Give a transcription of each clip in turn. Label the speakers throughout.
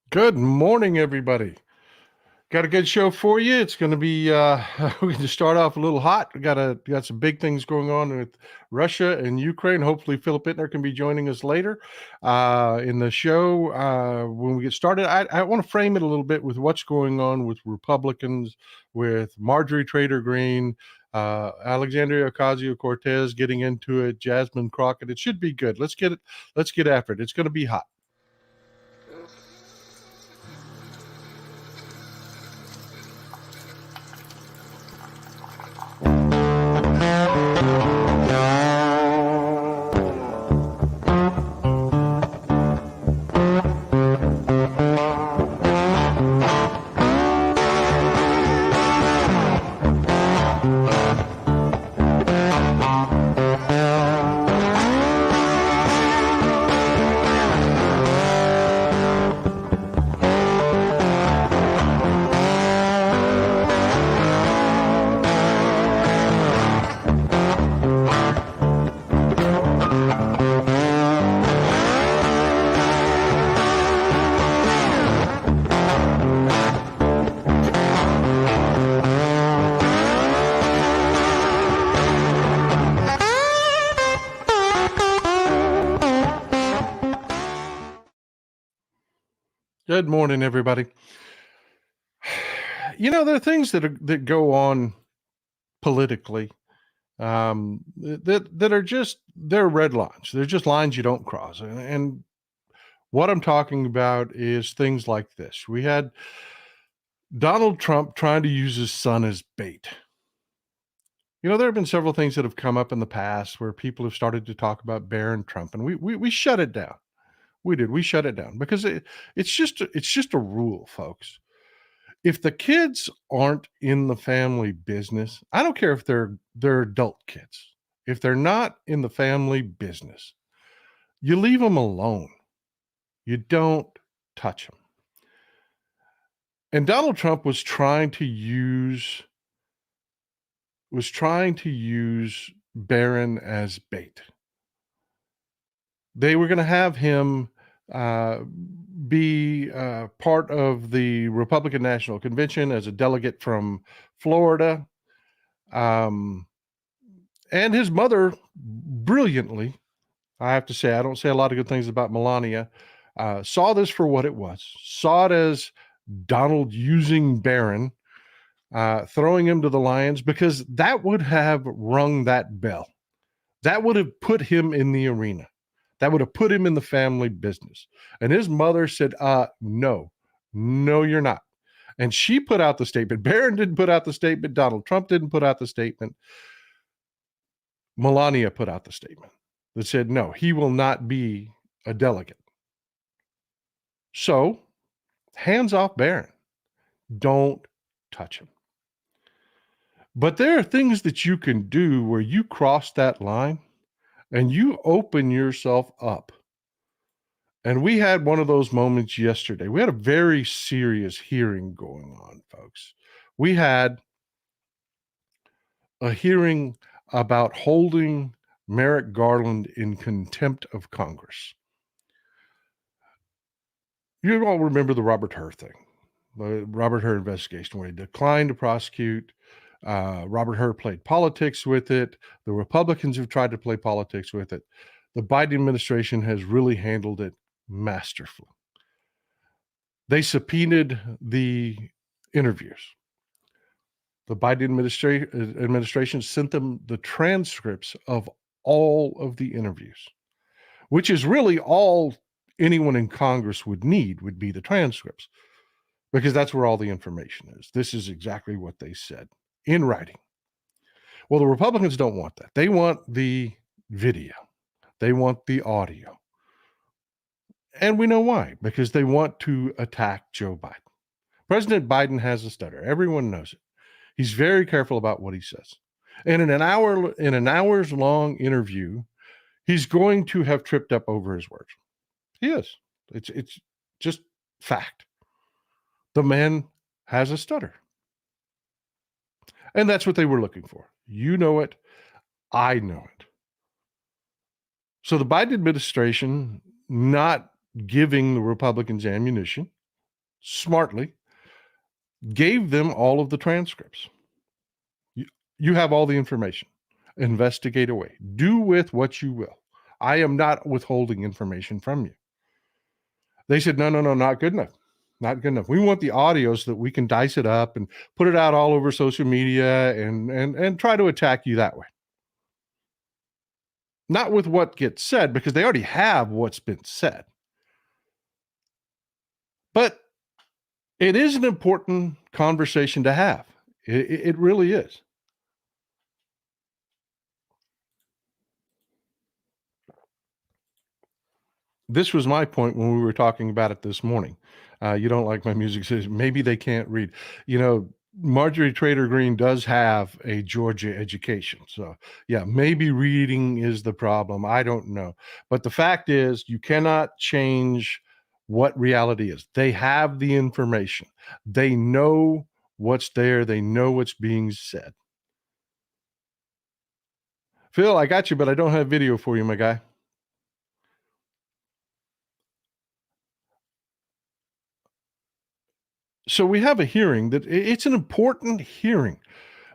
Speaker 1: Good morning, everybody. Got a good show for you. It's going to be we're going to start off a little hot. We got some big things going on with Russia and Ukraine. Hopefully, Philip Bittner can be joining us later in the show. When we get started, I want to frame it a little bit with what's going on with Republicans, with Marjorie Trader Greene, Alexandria Ocasio-Cortez getting into it, Jasmine Crockett. It should be good. Let's get it. Let's get after it. It's going to be hot. Good morning, everybody. There are things that go on politically that are just they're red lines. They're just lines you don't cross. And what I'm talking about is things like this. We had Donald Trump trying to use his son as bait. There have been several things that have come up in the past where people have started to talk about Barron Trump, and we shut it down. We did. We shut it down because it's just a rule, folks. If the kids aren't in the family business, I don't care if they're adult kids. If they're not in the family business, you leave them alone. You don't touch them. And Donald Trump was trying to use Barron as bait. They were going to have him be part of the Republican National Convention as a delegate from Florida. And his mother, brilliantly, I have to say, I don't say a lot of good things about Melania, saw this for what it was, saw it as Donald using Barron, throwing him to the lions, because that would have rung that bell. That would have put him in the arena. That would have put him in the family business. And his mother said, no, you're not. And she put out the statement. Barron didn't put out the statement. Donald Trump didn't put out the statement. Melania put out the statement that said, no, he will not be a delegate. So, hands off Barron. Don't touch him. But there are things that you can do where you cross that line and you open yourself up. And we had one of those moments yesterday. We had a very serious hearing going on, folks. We had a hearing about holding Merrick Garland in contempt of Congress. You all remember the Robert Hur thing, the Robert Hur investigation, where he declined to prosecute. Robert Hur played politics with it. The Republicans have tried to play politics with it. The Biden administration has really handled it masterfully. They subpoenaed the interviews. The Biden administration sent them the transcripts of all of the interviews, which is really all anyone in Congress would be the transcripts, because that's where all the information is. This is exactly what they said in writing. Well, the Republicans don't want that. They want the video. They want the audio. And we know why, because they want to attack Joe Biden. President Biden has a stutter. Everyone knows it. He's very careful about what he says. And in an hour's long interview, he's going to have tripped up over his words. He is. It's just fact. The man has a stutter. And that's what they were looking for. You know it. I know it. So the Biden administration not giving the Republicans ammunition smartly, gave them all of the transcripts. You have all the information. Investigate away. Do with what you will. I am not withholding information from you. They said, no, not good enough. Not good enough. We want the audio so that we can dice it up and put it out all over social media and try to attack you that way. Not with what gets said, because they already have what's been said. But it is an important conversation to have. It really is. This was my point when we were talking about it this morning. You don't like my music, says maybe they can't read. You know, Marjorie Taylor Greene does have a Georgia education. So yeah, maybe reading is the problem. I don't know. But the fact is, you cannot change what reality is. They have the information. They know what's there. They know what's being said. Phil, I got you, but I don't have video for you, my guy. So we have a hearing that it's an important hearing.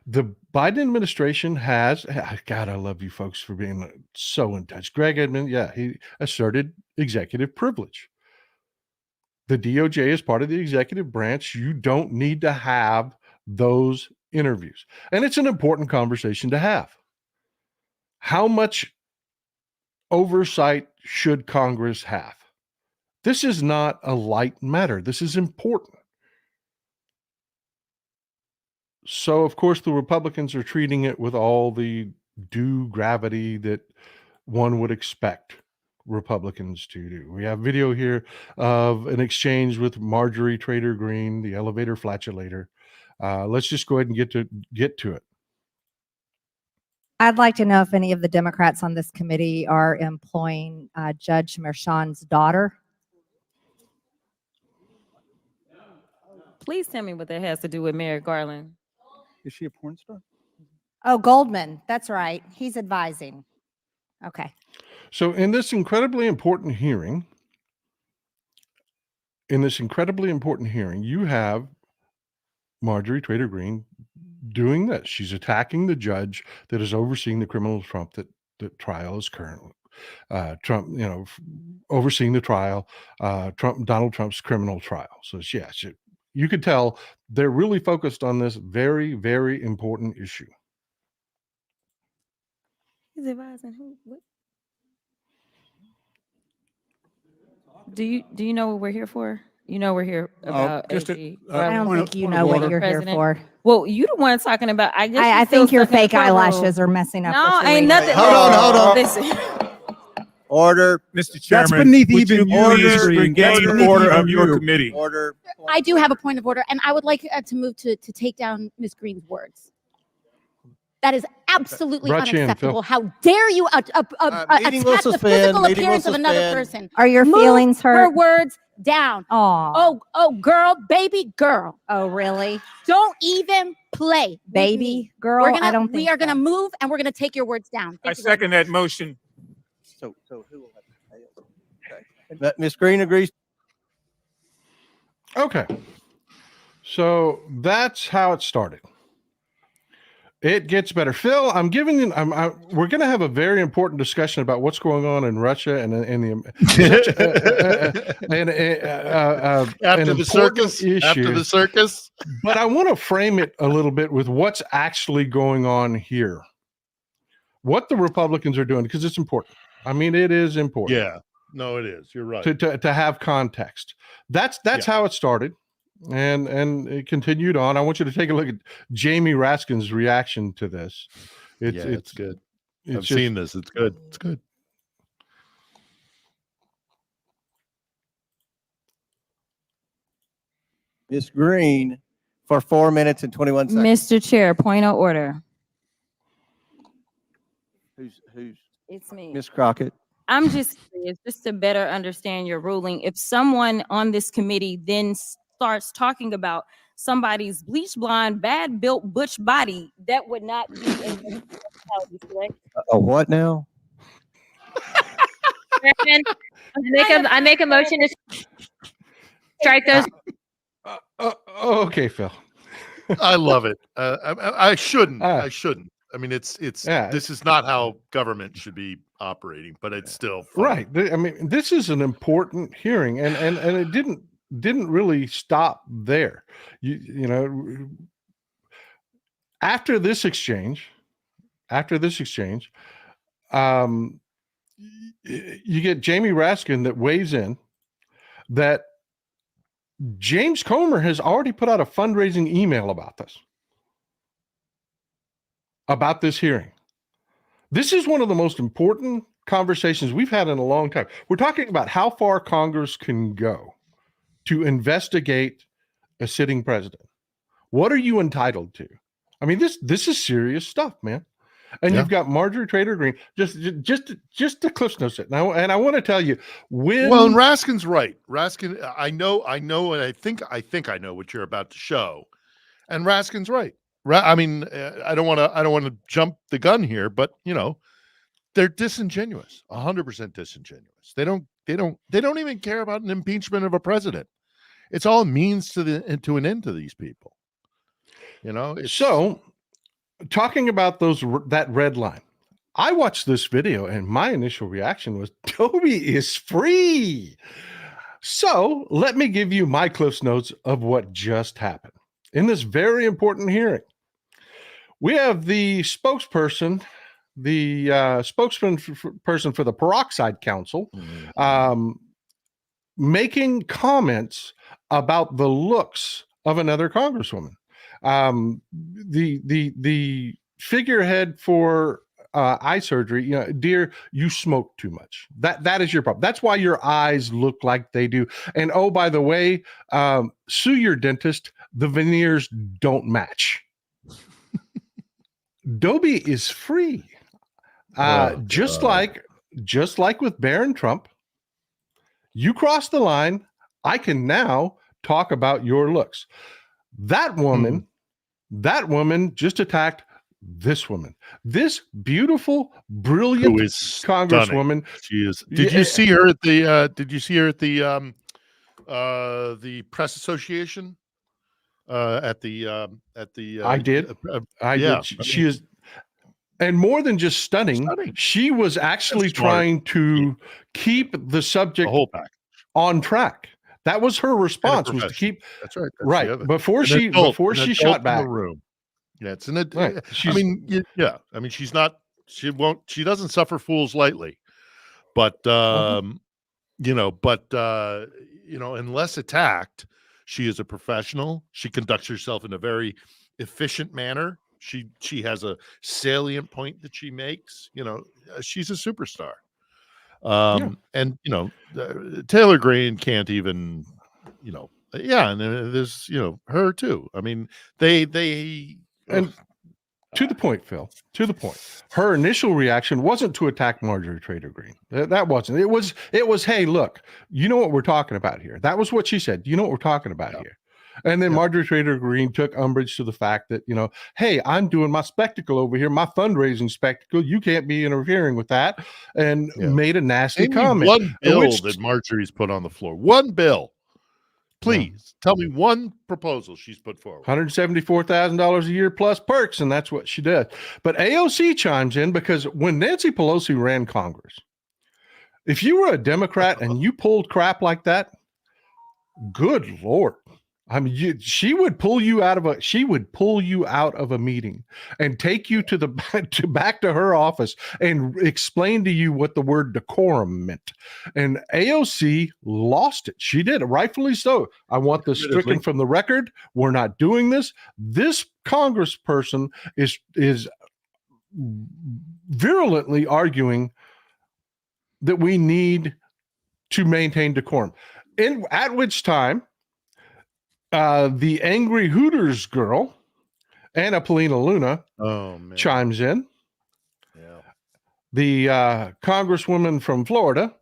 Speaker 1: The Biden administration has, God, I love you folks for being so in touch. Greg Edmund, yeah, he asserted executive privilege. The DOJ is part of the executive branch. You don't need to have those interviews. And it's an important conversation to have. How much oversight should Congress have? This is not a light matter. This is important. So, of course, the Republicans are treating it with all the due gravity that one would expect Republicans to do. We have video here of an exchange with Marjorie Taylor Greene, the elevator flatulator. Let's just go ahead and get to it.
Speaker 2: I'd like to know if any of the Democrats on this committee are employing Judge Merchan's daughter.
Speaker 3: Please tell me what that has to do with Merrick Garland.
Speaker 4: Is she a porn star?
Speaker 2: Oh, Goldman. That's right. He's advising. Okay.
Speaker 1: So in this incredibly important hearing, you have Marjorie Taylor Greene doing this. She's attacking the judge that is overseeing the criminal Trump that trial is currently. Trump, overseeing the trial, Donald Trump's criminal trial. So yes, you could tell they're really focused on this very, very important issue.
Speaker 3: He's advising who? What? Do you know what we're here for? You know we're here about AG.
Speaker 2: I don't think you know what you're here for.
Speaker 3: Well, you the one talking about.
Speaker 2: I think your fake eyelashes are messing up.
Speaker 3: No, ain't nothing.
Speaker 5: Hold on.
Speaker 3: Listen.
Speaker 5: Order.
Speaker 4: Mr. Chairman,
Speaker 5: That's beneath
Speaker 4: would
Speaker 5: even
Speaker 4: you
Speaker 5: order.
Speaker 4: please
Speaker 5: That's
Speaker 4: regain
Speaker 5: beneath
Speaker 4: order
Speaker 5: even
Speaker 4: of your
Speaker 5: you.
Speaker 4: committee.
Speaker 5: Order.
Speaker 6: I do have a point of order, and I would like to move to take down Ms. Greene's words. That is absolutely
Speaker 1: Brought you in,
Speaker 6: unacceptable. How dare you attack
Speaker 5: Meeting will
Speaker 6: the
Speaker 5: suspend.
Speaker 6: physical
Speaker 5: Meeting will
Speaker 6: appearance of another
Speaker 5: suspend.
Speaker 6: person?
Speaker 2: Are your
Speaker 6: Move
Speaker 2: feelings
Speaker 6: her
Speaker 2: hurt?
Speaker 6: words down.
Speaker 2: Oh,
Speaker 6: Girl, baby girl.
Speaker 2: oh, really?
Speaker 6: Don't even play. with me.
Speaker 2: Baby girl?
Speaker 6: We're gonna,
Speaker 2: I don't think
Speaker 6: we are
Speaker 2: so.
Speaker 6: going to move, and we're going to take your words down.
Speaker 4: I
Speaker 6: Thank you very
Speaker 4: second that motion.
Speaker 5: So who will have to pay? Ms. Greene agrees.
Speaker 1: Okay. So that's how it started. It gets better. Phil, we're going to have a very important discussion about what's going on in Russia and
Speaker 7: After the circus.
Speaker 1: But I want to frame it a little bit with what's actually going on here. What the Republicans are doing, because it's important. I mean, it is important.
Speaker 7: Yeah, no, it is. You're right.
Speaker 1: To have context. That's how it started. And it continued on. I want you to take a look at Jamie Raskin's reaction to this.
Speaker 7: It's good. I've seen this. It's good. It's good.
Speaker 5: Ms. Greene for 4 minutes and 21 seconds.
Speaker 3: Mr. Chair, point of order.
Speaker 5: Who's
Speaker 3: It's me.
Speaker 5: Ms. Crockett?
Speaker 3: I'm just curious, just to better understand your ruling. If someone on this committee then starts talking about somebody's bleach blonde, bad built butch body, that would not be in correct?
Speaker 5: A what now?
Speaker 8: I make a motion to strike those.
Speaker 1: Okay, Phil.
Speaker 7: I love it. I shouldn't.
Speaker 1: Uh,
Speaker 7: I shouldn't. I mean, it's
Speaker 1: Yeah,
Speaker 7: this is not how government should be operating, but it's still funny.
Speaker 1: right. I mean, this is an important hearing, and it didn't really stop there. You know, after this exchange, um, you get Jamie Raskin that weighs in that James Comer has already put out a fundraising email about this hearing. This is one of the most important conversations we've had in a long time. We're talking about how far Congress can go to investigate a sitting president. What are you entitled to? I mean, this is serious stuff, man. And you've got Marjorie Taylor Greene. Just the Cliff Notes it now. And I want to tell you,
Speaker 7: Well, and Raskin's right. Raskin, I know, and I think I know what you're about to show. And Raskin's right. I mean, I don't want to jump the gun here, but you know, they're disingenuous, 100% disingenuous. They don't even care about an impeachment of a president. It's all means to an end to these people. You know,
Speaker 1: so talking about that red line, I watched this video and my initial reaction was Toby is free. So let me give you my Cliff's Notes of what just happened in this very important hearing. We have the spokesperson for the Peroxide Council, making comments about the looks of another congresswoman. The figurehead for eye surgery, you know, dear, you smoke too much. That is your problem. That's why your eyes look like they do. And oh, by the way, sue your dentist. The veneers don't match. Dobie is free. Just like with Barron Trump, you cross the line. I can now talk about your looks. That woman just attacked this woman, this beautiful, brilliant congresswoman.
Speaker 7: She is. Did you see her at the press association? I
Speaker 1: did. I did. She is, and more than just stunning. She was actually trying to keep the subject on track. That was her response, was to keep.
Speaker 7: That's right.
Speaker 1: Right before she shot back.
Speaker 7: Yeah, it's in it. Right. I mean, yeah. I mean, she's not. She won't. She doesn't suffer fools lightly. But you know, unless attacked, she is a professional. She conducts herself in a very efficient manner. She has a salient point that she makes. You know, she's a superstar. And you know, Taylor Greene can't even, you know, and there's, you know, her too. I mean, they and
Speaker 1: to the point, Phil, to the point. Her initial reaction wasn't to attack Marjorie Taylor Greene. That wasn't. It was, hey, look, you know what we're talking about here. That was what she said. You know what we're talking about here. And then Marjorie Taylor Greene took umbrage to the fact that, you know, hey, I'm doing my spectacle over here, my fundraising spectacle. You can't be interfering with that, and made a nasty comment.
Speaker 7: One bill that Marjorie's put on the floor. One bill. Please tell me one proposal she's put forward.
Speaker 1: $174,000 a year plus perks, and that's what she did. But AOC chimes in because when Nancy Pelosi ran Congress, if you were a Democrat and you pulled crap like that, good Lord. I mean, she would pull you out of a meeting and take you to back to her office and explain to you what the word decorum meant. And AOC lost it. She did, rightfully so. I want this stricken from the record. We're not doing this. This congressperson is virulently arguing that we need to maintain decorum. At which time, the angry Hooters girl, Anna Paulina Luna, chimes in. Yeah. The congresswoman from Florida,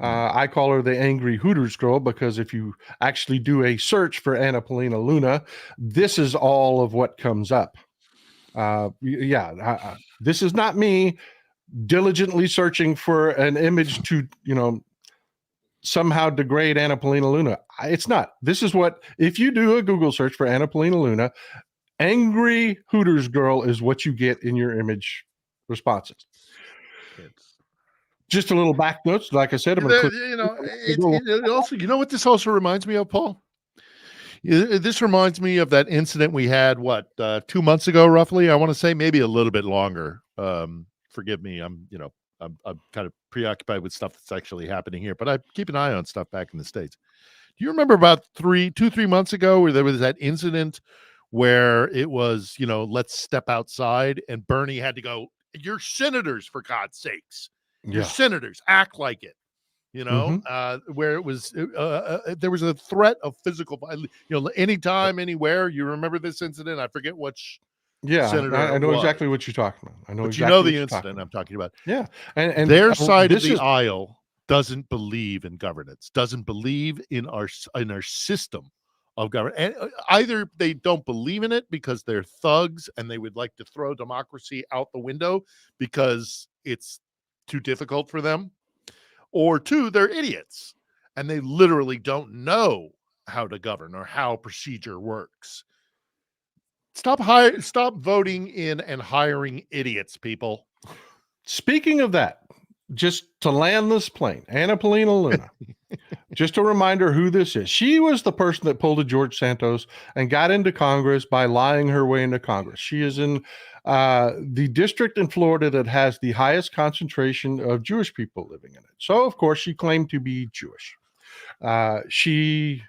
Speaker 1: I call her the angry Hooters girl because if you actually do a search for Anna Paulina Luna, this is all of what comes up. This is not me diligently searching for an image to, you know, somehow degrade Anna Paulina Luna. It's not. This is what, if you do a Google search for Anna Paulina Luna, angry Hooters girl is what you get in your image responses.
Speaker 7: It's,
Speaker 1: Just a little back notes. Like I said, I'm going to click.
Speaker 7: you know, it also, you know what this also reminds me of, Paul? This reminds me of that incident we had, 2 months ago, roughly. I want to say maybe a little bit longer. Forgive me. I'm kind of preoccupied with stuff that's actually happening here, but I keep an eye on stuff back in the States. Do you remember about 3 months ago where there was that incident where it was, let's step outside, and Bernie had to go, "You're senators, for God's sakes. You're senators, act like it." Where it was, there was a threat of physical violence, anytime, anywhere. You remember this incident? I forget which senator.
Speaker 1: I know exactly what you're talking about. I know
Speaker 7: but
Speaker 1: exactly
Speaker 7: the incident I'm talking about.
Speaker 1: Yeah. And
Speaker 7: their side of the aisle doesn't believe in governance, doesn't believe in our system of government. And either they don't believe in it because they're thugs and they would like to throw democracy out the window because it's too difficult for them, or two, they're idiots and they literally don't know how to govern or how procedure works. Stop voting in and hiring idiots, people.
Speaker 1: Speaking of that, just to land this plane, Anna Paulina Luna, just a reminder who this is. She was the person that pulled a George Santos and got into Congress by lying her way into Congress. She is in the district in Florida that has the highest concentration of Jewish people living in it. So, of course, she claimed to be Jewish. She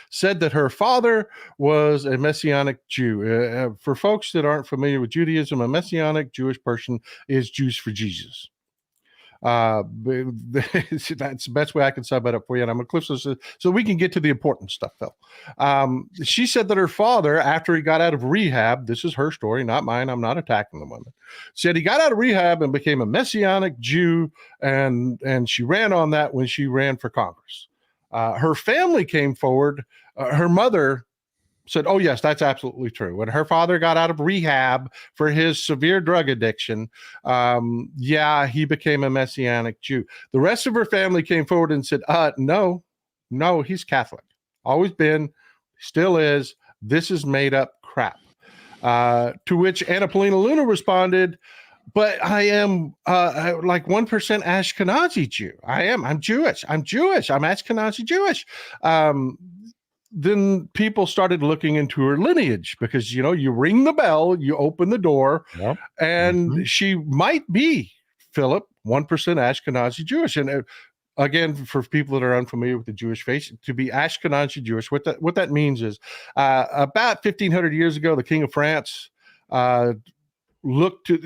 Speaker 1: said that her father was a Messianic Jew. For folks that aren't familiar with Judaism, a Messianic Jewish person is Jews for Jesus. That's the best way I can sum it up for you. And I'm a Cliff so we can get to the important stuff, Phil. She said that her father, after he got out of rehab, this is her story, not mine. I'm not attacking the woman. Said he got out of rehab and became a Messianic Jew, and she ran on that when she ran for Congress. Her family came forward. Her mother said, "Oh, yes, that's absolutely true." When her father got out of rehab for his severe drug addiction, he became a Messianic Jew. The rest of her family came forward and said, no, he's Catholic. Always been, still is. This is made up crap. To which Anna Paulina Luna responded, "But I am like 1% Ashkenazi Jew. I'm Jewish. I'm Ashkenazi Jewish." Then people started looking into her lineage because, you ring the bell, you open the door, and she might be, Philip, 1% Ashkenazi Jewish. And again, for people that are unfamiliar with the Jewish faith, to be Ashkenazi Jewish, what that means is about 1,500 years ago, the King of France looked to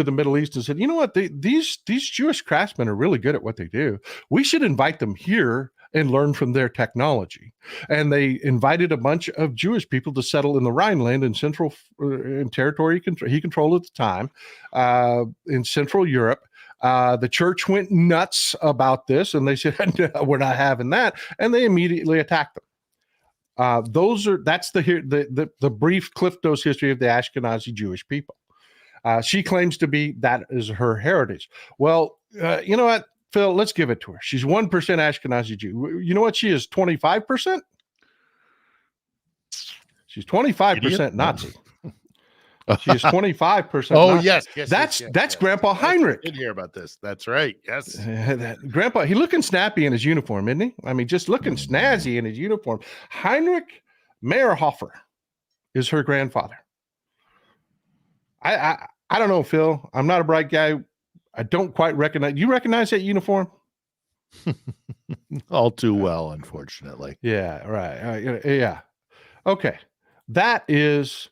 Speaker 1: the Middle East and said, "You know what? These Jewish craftsmen are really good at what they do. We should invite them here and learn from their technology." And they invited a bunch of Jewish people to settle in the Rhineland in territory he controlled at the time, in Central Europe. The church went nuts about this, and they said, "No, we're not having that," and they immediately attacked them. That's the brief Cliff-Dose history of the Ashkenazi Jewish people. She claims to be, that is her heritage. Well, you know what, Phil, let's give it to her. She's 1% Ashkenazi Jew. You know what? She is 25%. She's 25% Nazi. She is 25%.
Speaker 7: Oh,
Speaker 1: Nazi.
Speaker 7: yes.
Speaker 1: That's Grandpa Heinrich.
Speaker 7: I did hear about this. That's right. Yes.
Speaker 1: Grandpa, he's looking snappy in his uniform, isn't he? I mean, just looking snazzy in his uniform. Heinrich Meyerhofer is her grandfather. I don't know, Phil. I'm not a bright guy. I don't quite recognize. You recognize that uniform?
Speaker 7: All too well, unfortunately.
Speaker 1: Yeah, right. Yeah. Okay. That is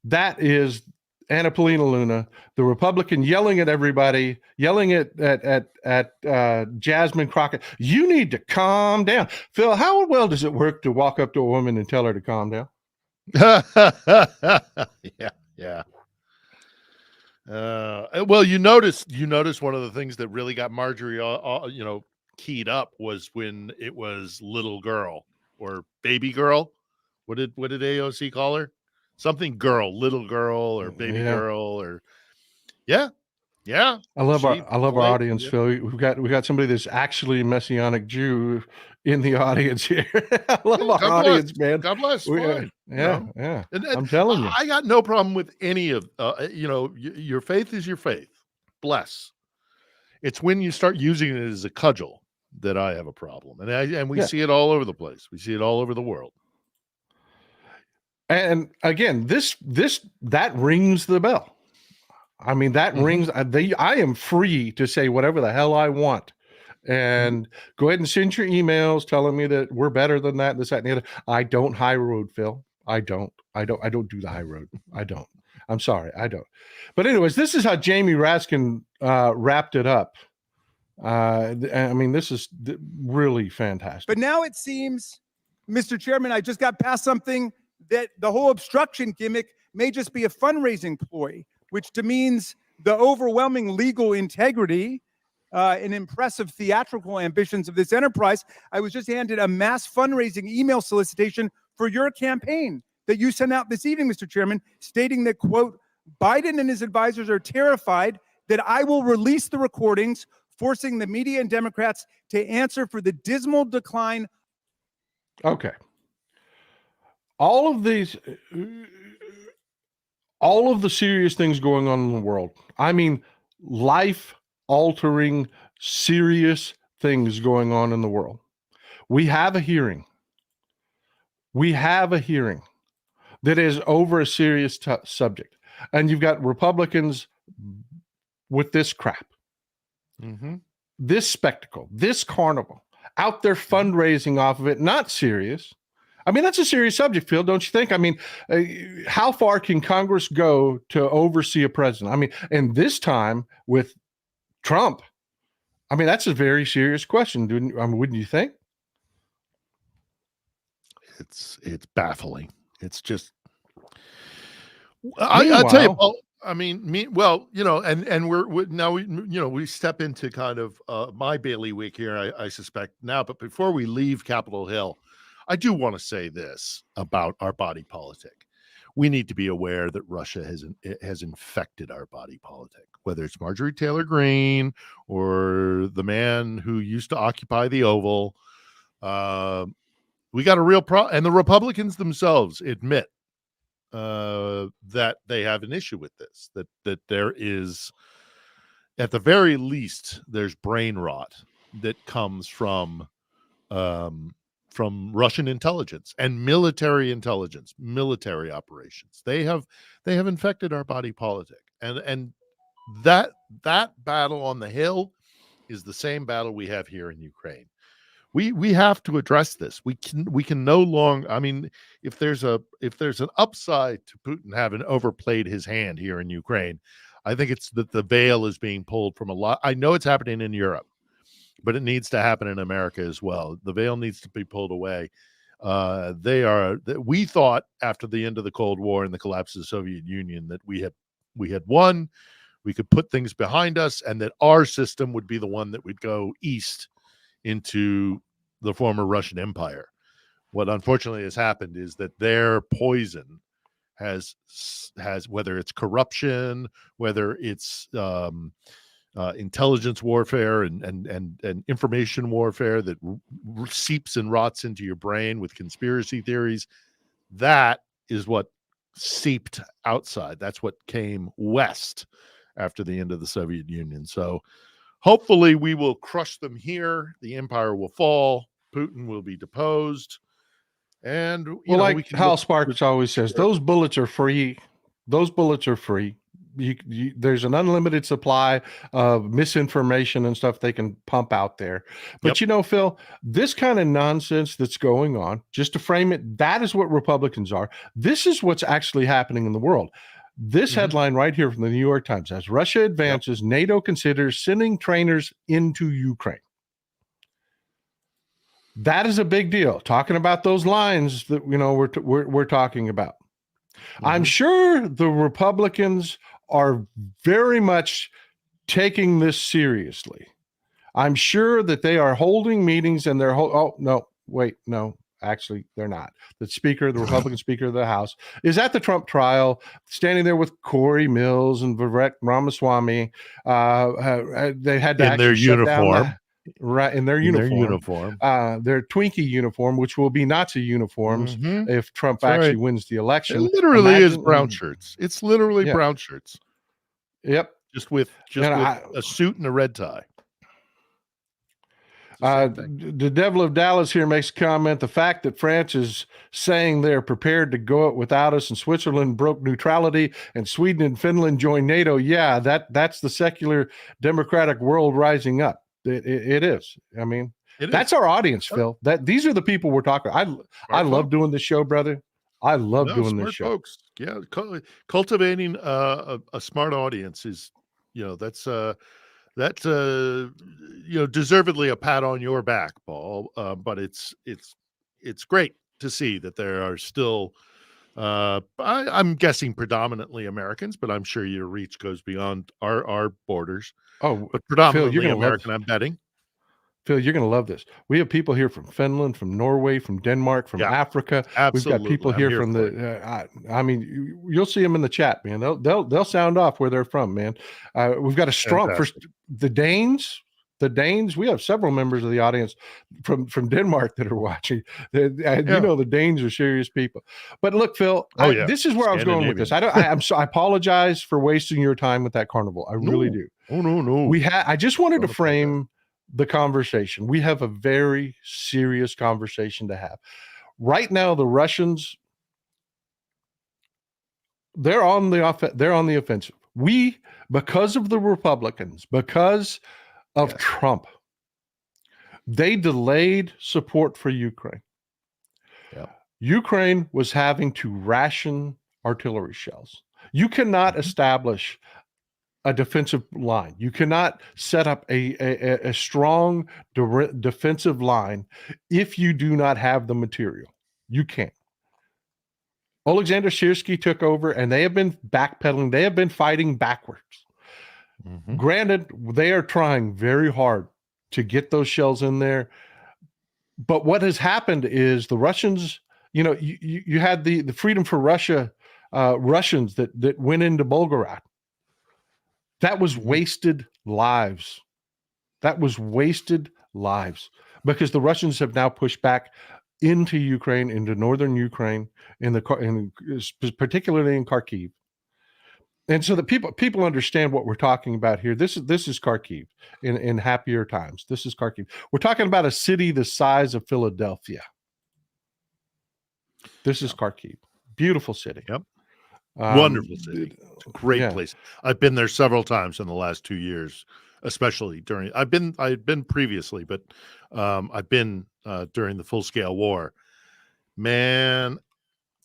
Speaker 1: Anna Paulina Luna, the Republican, yelling at everybody, yelling at Jasmine Crockett. You need to calm down. Phil, how well does it work to walk up to a woman and tell her to calm down?
Speaker 7: Yeah. Well, you notice one of the things that really got Marjorie, keyed up was when it was little girl or baby girl. What did AOC call her? Something girl, little girl or baby girl or Yeah.
Speaker 1: I love
Speaker 7: She
Speaker 1: our
Speaker 7: played-
Speaker 1: audience,
Speaker 7: yeah.
Speaker 1: Phil. We got somebody that's actually a Messianic Jew in the audience here. I love
Speaker 7: Yeah,
Speaker 1: our
Speaker 7: God bless.
Speaker 1: audience, man.
Speaker 7: God bless.
Speaker 1: We,
Speaker 7: Fine. You
Speaker 1: yeah,
Speaker 7: know?
Speaker 1: yeah.
Speaker 7: And
Speaker 1: I'm telling you.
Speaker 7: I got no problem with any of, your faith is your faith. Bless. It's when you start using it as a cudgel that I have a problem. And we
Speaker 1: Yeah.
Speaker 7: see it all over the place. We see it all over the world.
Speaker 1: And again, that rings the bell. I mean, that rings. I am free to say whatever the hell I want, and go ahead and send your emails telling me that we're better than that, this, that, and the other. I don't high road, Phil. I don't do the high road. I don't. I'm sorry, I don't. But anyways, this is how Jamie Raskin wrapped it up. I mean, this is really fantastic.
Speaker 4: But now it seems, Mr. Chairman, I just got past something that the whole obstruction gimmick may just be a fundraising ploy, which demeans the overwhelming legal integrity and impressive theatrical ambitions of this enterprise. I was just handed a mass fundraising email solicitation for your campaign that you sent out this evening, Mr. Chairman, stating that, quote, Biden and his advisors are terrified that I will release the recordings, forcing the media and Democrats to answer for the dismal decline.
Speaker 1: Okay. All of the serious things going on in the world. I mean, life-altering, serious things going on in the world. We have a hearing. We have a hearing that is over a serious subject. And you've got Republicans with this crap, this spectacle, this carnival, out there fundraising off of it, not serious. I mean, that's a serious subject, Phil, don't you think? I mean, how far can Congress go to oversee a president? I mean, and this time with Trump, I mean, that's a very serious question, wouldn't you think?
Speaker 7: It's baffling. It's just, I'll tell you, Paul, I mean, and we're now, we step into kind of my bailiwick here, I suspect now, but before we leave Capitol Hill, I do want to say this about our body politic. We need to be aware that Russia has infected our body politic, whether it's Marjorie Taylor Greene or the man who used to occupy the Oval. We got a real problem, and the Republicans themselves admit that they have an issue with this, that there is, at the very least, there's brain rot that comes from Russian intelligence and military intelligence, military operations. They have infected our body politic, and that battle on the Hill is the same battle we have here in Ukraine. We have to address this. We can no longer. I mean, if there's an upside to Putin having overplayed his hand here in Ukraine, I think it's that the veil is being pulled from a lot. I know it's happening in Europe, but it needs to happen in America as well. The veil needs to be pulled away. We thought after the end of the Cold War and the collapse of the Soviet Union that we had won, we could put things behind us, and that our system would be the one that would go east into the former Russian Empire. What unfortunately has happened is that their poison has whether it's corruption, whether it's intelligence warfare and information warfare that seeps and rots into your brain with conspiracy theories. That is what seeped outside. That's what came west after the end of the Soviet Union. So hopefully we will crush them here. The empire will fall. Putin will be deposed. And
Speaker 1: like Hal Sparks always says, those bullets are free. Those bullets are free. There's an unlimited supply of misinformation and stuff they can pump out there. But Phil, this kind of nonsense that's going on, just to frame it, that is what Republicans are. This is what's actually happening in the world. This headline right here from the New York Times: as Russia advances, NATO considers sending trainers into Ukraine. That is a big deal. Talking about those lines that we're talking about. I'm sure the Republicans are very much taking this seriously. I'm sure that they are holding meetings and they're no. Actually, they're not. The speaker, the Republican speaker of the House, is at the Trump trial, standing there with Corey Mills and Vivek Ramaswamy. They had to
Speaker 7: In their
Speaker 1: actually shut down
Speaker 7: uniform.
Speaker 1: right in their
Speaker 7: In their
Speaker 1: uniform.
Speaker 7: uniform.
Speaker 1: Their Twinkie uniform, which will be Nazi uniforms
Speaker 7: Mhm.
Speaker 1: if Trump
Speaker 7: That's
Speaker 1: actually
Speaker 7: right.
Speaker 1: wins the
Speaker 7: It
Speaker 1: election.
Speaker 7: literally is
Speaker 1: Imagine-
Speaker 7: brown shirts. It's literally
Speaker 1: Yeah.
Speaker 7: brown shirts.
Speaker 1: Yep.
Speaker 7: Just with a suit and a red tie. It's the same thing.
Speaker 1: The Devil of Dallas here makes a comment. The fact that France is saying they're prepared to go out without us, and Switzerland broke neutrality, and Sweden and Finland joined NATO. Yeah, that's the secular democratic world rising up. It is. I mean, that's our audience, Phil. These are the people we're talking. I love doing this show, brother. I love doing this show.
Speaker 7: Folks. Yeah, cultivating a smart audience is, that's deservedly a pat on your back, Paul. But it's great to see that there are still, I'm guessing predominantly Americans, but I'm sure your reach goes beyond our borders.
Speaker 1: Oh,
Speaker 7: but predominantly
Speaker 1: Phil,
Speaker 7: American, I'm betting.
Speaker 1: Phil, you're going to love this. We have people here from Finland, from Norway, from Denmark, from Africa.
Speaker 7: Absolutely.
Speaker 1: We've got people here from I mean, you'll see them in the chat, man. They'll sound off where they're from, man. We've got a strong the Danes. The Danes. We have several members of the audience from Denmark that are watching. You know, the Danes are serious people. But look, Phil, this is where I was going with this. I apologize for wasting your time with that carnival. I really do.
Speaker 7: Oh no.
Speaker 1: I just wanted to frame the conversation. We have a very serious conversation to have. Right now, the Russians, they're on the offensive. We, because of the Republicans, because of Trump, they delayed support for Ukraine. Ukraine was having to ration artillery shells. You cannot establish a defensive line. You cannot set up a strong defensive line if you do not have the material. You can't. Alexander Syrskyi took over, and they have been backpedaling. They have been fighting backwards. Granted, they are trying very hard to get those shells in there. But what has happened is the Russians, you had the Freedom for Russia Russians that went into Bulgaria. That was wasted lives. That was wasted lives because the Russians have now pushed back into Ukraine, into northern Ukraine, particularly in Kharkiv. And so the people understand what we're talking about here. This is Kharkiv in happier times. This is Kharkiv. We're talking about a city the size of Philadelphia. This is Kharkiv. Beautiful city.
Speaker 7: Yep. Wonderful city. It's a great place. I've been there several times in the last 2 years, especially I've been previously, but I've been during the full-scale war. Man,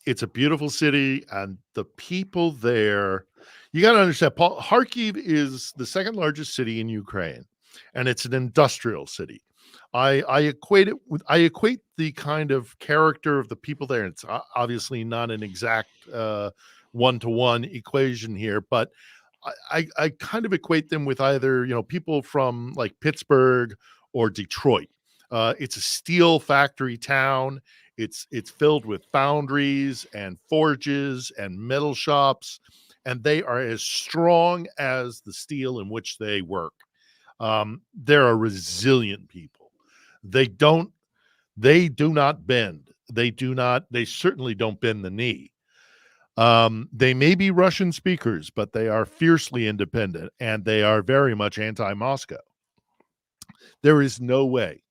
Speaker 7: it's a beautiful city, and the people there, you got to understand, Kharkiv is the second largest city in Ukraine, and it's an industrial city. I equate the kind of character of the people there. It's obviously not an exact one-to-one equation here, but I kind of equate them with either, people from like Pittsburgh or Detroit. It's a steel factory town. It's filled with foundries and forges and metal shops, and they are as strong as the steel in which they work. They're a resilient people. They do not bend. They certainly don't bend the knee. They may be Russian speakers, but they are fiercely independent, and they are very much anti-Moscow. There is no way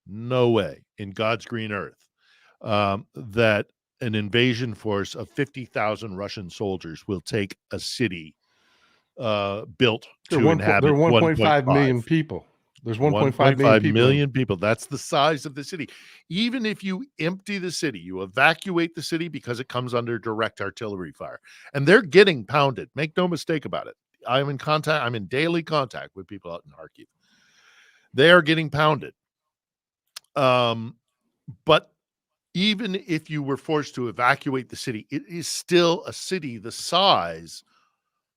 Speaker 7: in God's green earth that an invasion force of 50,000 Russian soldiers will take a city built to inhabit.
Speaker 1: There are 1.5 million people. There's 1.5 million people.
Speaker 7: That's the size of the city. Even if you empty the city, you evacuate the city because it comes under direct artillery fire. And they're getting pounded. Make no mistake about it. I'm in daily contact with people out in Kharkiv. They are getting pounded. But even if you were forced to evacuate the city, it is still a city the size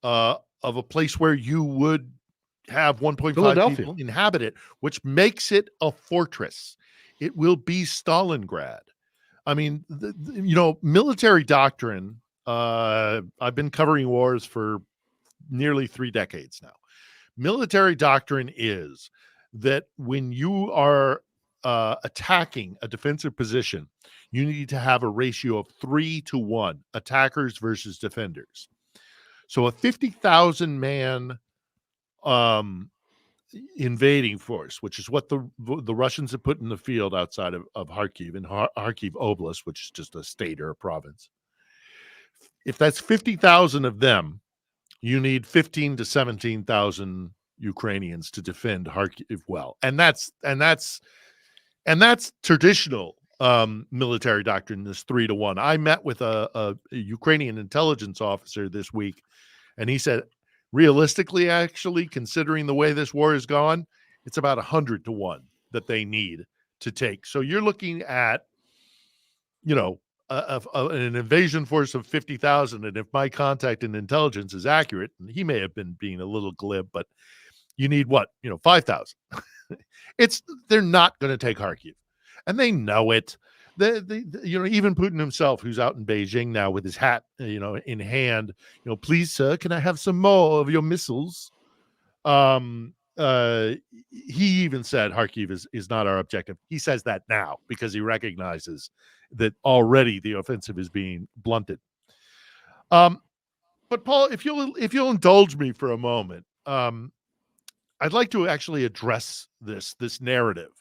Speaker 7: of a place where you would have 1.5 people inhabit it, which makes it a fortress. It will be Stalingrad. I mean, military doctrine. I've been covering wars for nearly 3 decades now. Military doctrine is that when you are attacking a defensive position, you need to have a ratio of 3-to-1 attackers versus defenders. So a 50,000 man invading force, which is what the Russians have put in the field outside of Kharkiv, in Kharkiv Oblast, which is just a state or a province. If that's 50,000 of them, you need 15 to 17,000 Ukrainians to defend Kharkiv well, and that's traditional military doctrine. This 3-to-1. I met with a Ukrainian intelligence officer this week, and he said, realistically, actually, considering the way this war is gone, it's about 100-to-1 that they need to take. So you're looking at, an invasion force of 50,000, and if my contact in intelligence is accurate, and he may have been being a little glib, but you need 5,000. They're not going to take Kharkiv, and they know it. Even Putin himself, who's out in Beijing now with his hat, in hand, please, sir, can I have some more of your missiles? He even said Kharkiv is not our objective. He says that now because he recognizes that already the offensive is being blunted. But Paul, if you'll indulge me for a moment, I'd like to actually address this narrative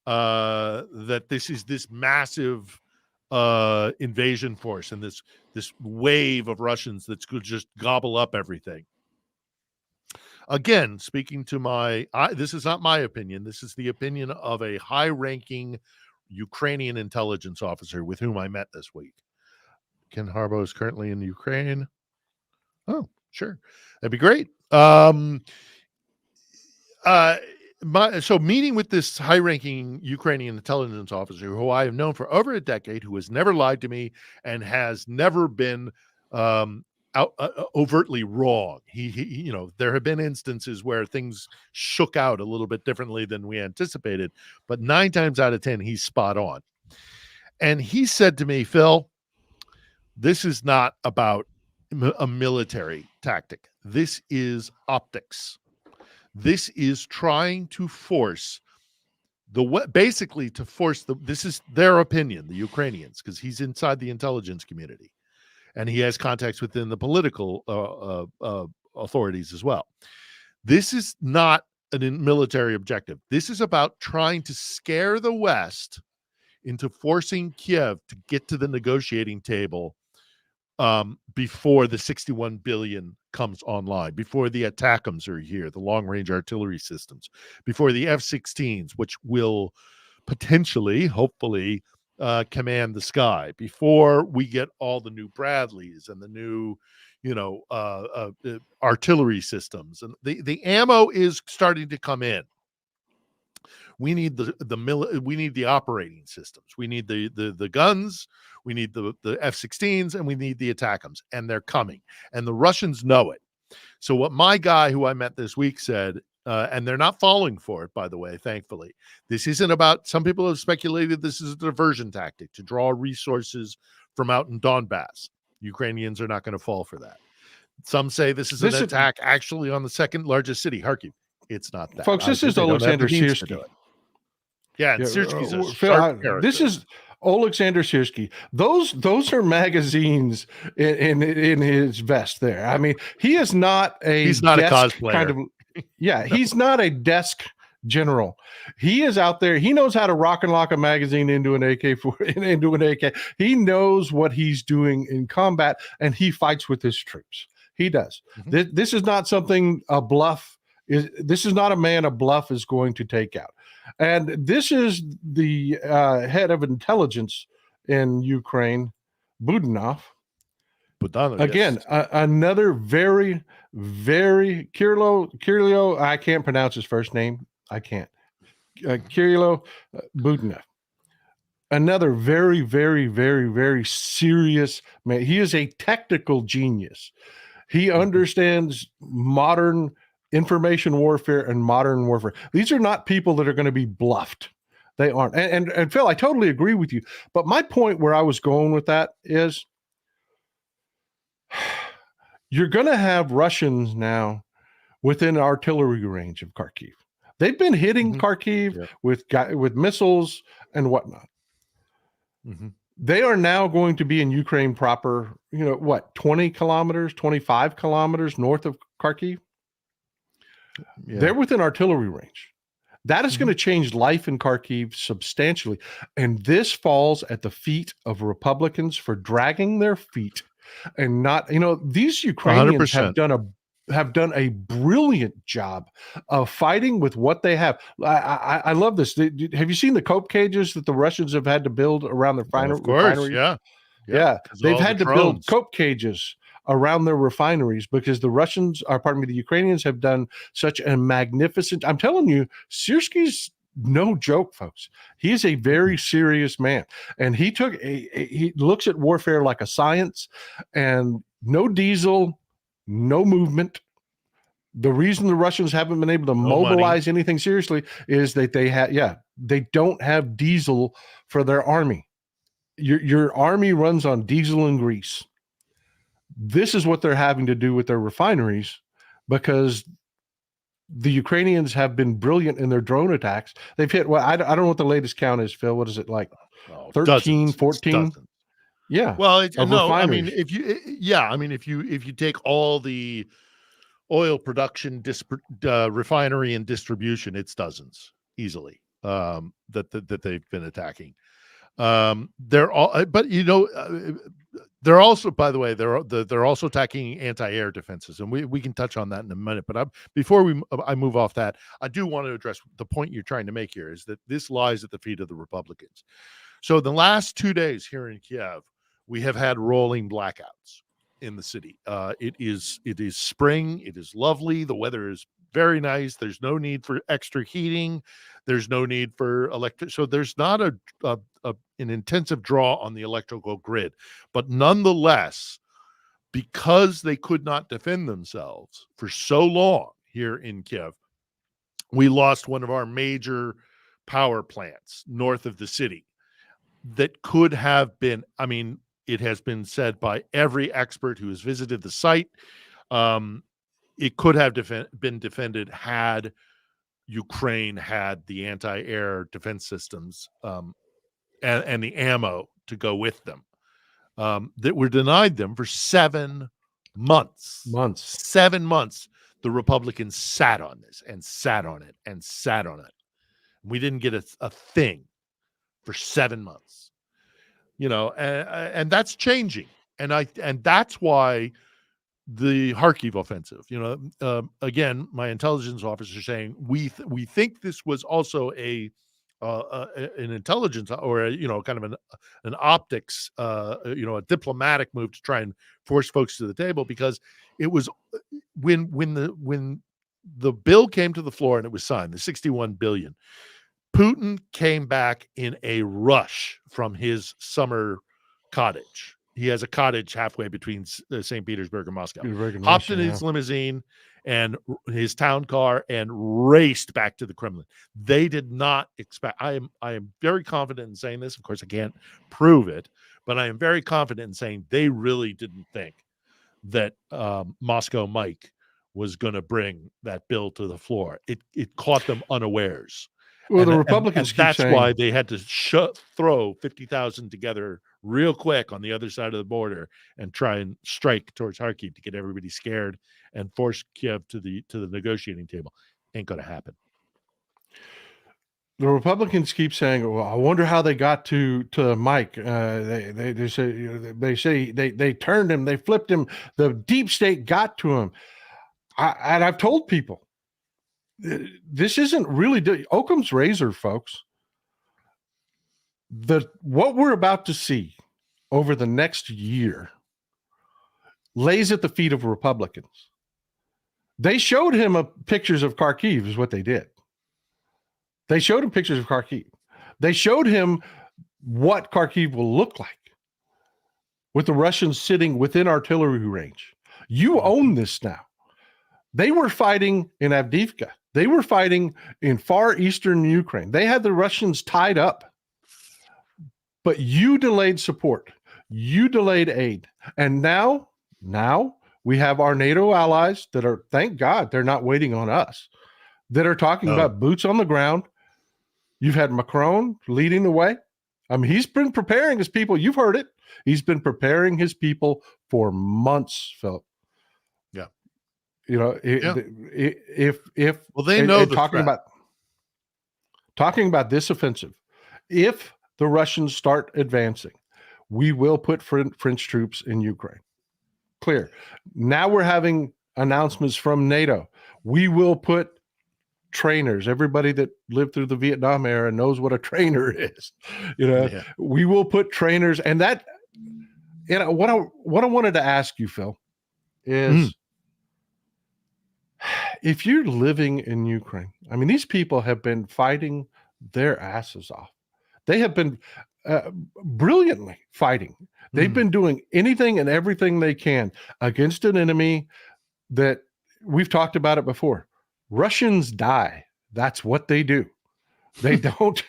Speaker 7: that this is this massive invasion force and this wave of Russians that's going to just gobble up everything. Again, speaking to this is not my opinion. This is the opinion of a high-ranking Ukrainian intelligence officer with whom I met this week. Ken Harbaugh is currently in Ukraine. Oh, sure. That'd be great. So meeting with this high-ranking Ukrainian intelligence officer who I have known for over a decade, who has never lied to me and has never been overtly wrong. He there have been instances where things shook out a little bit differently than we anticipated, but 9 times out of 10, he's spot on. And he said to me, Phil, this is not about a military tactic. This is optics. This is trying to force this is their opinion, the Ukrainians, because he's inside the intelligence community and he has contacts within the political authorities as well. This is not a military objective. This is about trying to scare the West into forcing Kiev to get to the negotiating table before the 61 billion comes online, before the ATACMS are here, the long-range artillery systems, before the F-16s, which will potentially, hopefully, command the sky, before we get all the new Bradleys and the new, artillery systems, and the ammo is starting to come in. We need we need the operating systems. We need the guns. We need the F-16s, and we need the ATACMS, and they're coming. And the Russians know it. So what my guy who I met this week said, and they're not falling for it, by the way, thankfully. This isn't about, some people have speculated this is a diversion tactic to draw resources from out in Donbass. Ukrainians are not going to fall for that. Some say this is an attack actually on the second largest city, Kharkiv. It's not that.
Speaker 1: Folks, this is Alexander Siersky.
Speaker 7: Yeah, and Siersky's a
Speaker 1: Phil,
Speaker 7: sharp character.
Speaker 1: This is Alexander Siersky. Those are magazines in his vest there. I mean, he's not a
Speaker 7: cosplayer.
Speaker 1: Kind of, he's not a desk general. He is out there. He knows how to rock and lock a magazine into an into an AK. He knows what he's doing in combat, and he fights with his troops. He does. Mm-hmm. This is not something a bluff is. This is not a man a bluff is going to take out. And this is the head of intelligence in Ukraine, Budanov. Again, yes. Another very, very Kirilo. I can't pronounce his first name. I can't. Kirilo Budanov. Another very, very, very, very serious man. He is a technical genius. He understands modern information warfare and modern warfare. These are not people that are going to be bluffed. They aren't. And Phil, I totally agree with you. But my point where I was going with that is you're going to have Russians now within artillery range of Kharkiv. They've been hitting Kharkiv with missiles and whatnot. They are now going to be in Ukraine proper, 20 kilometers, 25 kilometers north of Kharkiv. They're within artillery range. That is going to change life in Kharkiv substantially. And this falls at the feet of Republicans for dragging their feet and not, these Ukrainians
Speaker 7: 100%.
Speaker 1: have done a brilliant job of fighting with what they have. I love this. Have you seen the cope cages that the Russians have had to build around their refineries? Yeah. They've had to build cope cages around their refineries because the Ukrainians have done such a magnificent, I'm telling you, Syrski's no joke, folks. He is a very serious man. And he looks at warfare like a science, and no diesel, no movement. The reason the Russians haven't been able to mobilize anything seriously is that they don't have diesel for their army. Your army runs on diesel and grease. This is what they're having to do with their refineries because the Ukrainians have been brilliant in their drone attacks. They've hit, I don't know what the latest count is, Phil. What is it, like 13, 14? Yeah.
Speaker 7: Well, if you take all the oil production, refinery and distribution, it's dozens easily that they've been attacking. They're also, by the way, they're also attacking anti-air defenses, and we can touch on that in a minute. But before I move off that, I do want to address the point you're trying to make here is that this lies at the feet of the Republicans. So the last 2 days here in Kiev, we have had rolling blackouts in the city. It is spring. It is lovely. The weather is very nice. There's no need for extra heating. There's no need for electric. So there's not an intensive draw on the electrical grid. But nonetheless, because they could not defend themselves for so long here in Kiev, we lost one of our major power plants north of the city that could have been, it has been said by every expert who has visited the site, it could have been defended had Ukraine had the anti-air defense systems and the ammo to go with them that were denied them for 7 months. 7 months. The Republicans sat on this and sat on it and sat on it. We didn't get a thing for 7 months. And that's changing. And that's why the Kharkiv offensive, again, my intelligence officer saying we think this was also an intelligence or kind of an optics, a diplomatic move to try and force folks to the table, because it was when the bill came to the floor and it was signed, the 61 billion. Putin came back in a rush from his summer cottage. He has a cottage halfway between St. Petersburg and Moscow. Hopped in his limousine and his town car and raced back to the Kremlin. They did not expect. I am very confident in saying this. Of course, I can't prove it, but I am very confident in saying they really didn't think that Moscow Mike was going to bring that bill to the floor. It caught them unawares.
Speaker 1: Well, the Republicans keep
Speaker 7: that's
Speaker 1: saying,
Speaker 7: why they had to throw 50,000 together real quick on the other side of the border and try and strike towards Kharkiv to get everybody scared and force Kiev to the negotiating table. Ain't going to happen.
Speaker 1: The Republicans keep saying, "Well, I wonder how they got to Mike." They say they turned him, they flipped him. The deep state got to him. And I've told people, this isn't really Occam's razor, folks. What we're about to see over the next year lays at the feet of Republicans. They showed him pictures of Kharkiv is what they did. They showed him pictures of Kharkiv. They showed him what Kharkiv will look like with the Russians sitting within artillery range. You own this now. They were fighting in Avdiivka. They were fighting in far eastern Ukraine. They had the Russians tied up. But you delayed support. You delayed aid. And now we have our NATO allies that are, thank God, they're not waiting on us, that are talking about boots on the ground. You've had Macron leading the way. I mean, he's been preparing his people. You've heard it. He's been preparing his people for months, Philip.
Speaker 7: Yeah.
Speaker 1: You know, if
Speaker 7: well, they know
Speaker 1: and talking about this offensive, if the Russians start advancing, we will put French troops in Ukraine. Clear. Now we're having announcements from NATO. We will put trainers. Everybody that lived through the Vietnam era knows what a trainer is. You know, we will put trainers, and that. You know what I wanted to ask you, Phil, is if you're living in Ukraine. I mean, these people have been fighting their asses off. They have been brilliantly fighting. They've been doing anything and everything they can against an enemy that we've talked about it before. Russians die. That's what they do. They don't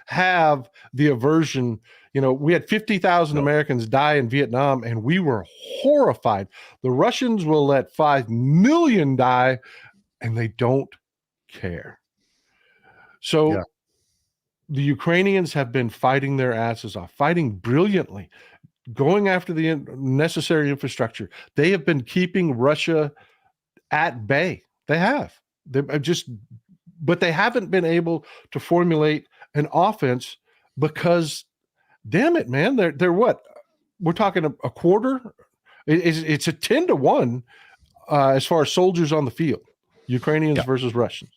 Speaker 1: have the aversion. You know, we had 50,000 Americans die in Vietnam, and we were horrified. The Russians will let 5 million die, and they don't care. So the Ukrainians have been fighting their asses off, fighting brilliantly, going after the necessary infrastructure. They have been keeping Russia at bay. They have. But they haven't been able to formulate an offense because, damn it, man, they're what? We're talking a quarter. It's a 10-1 as far as soldiers on the field, Ukrainians versus Russians.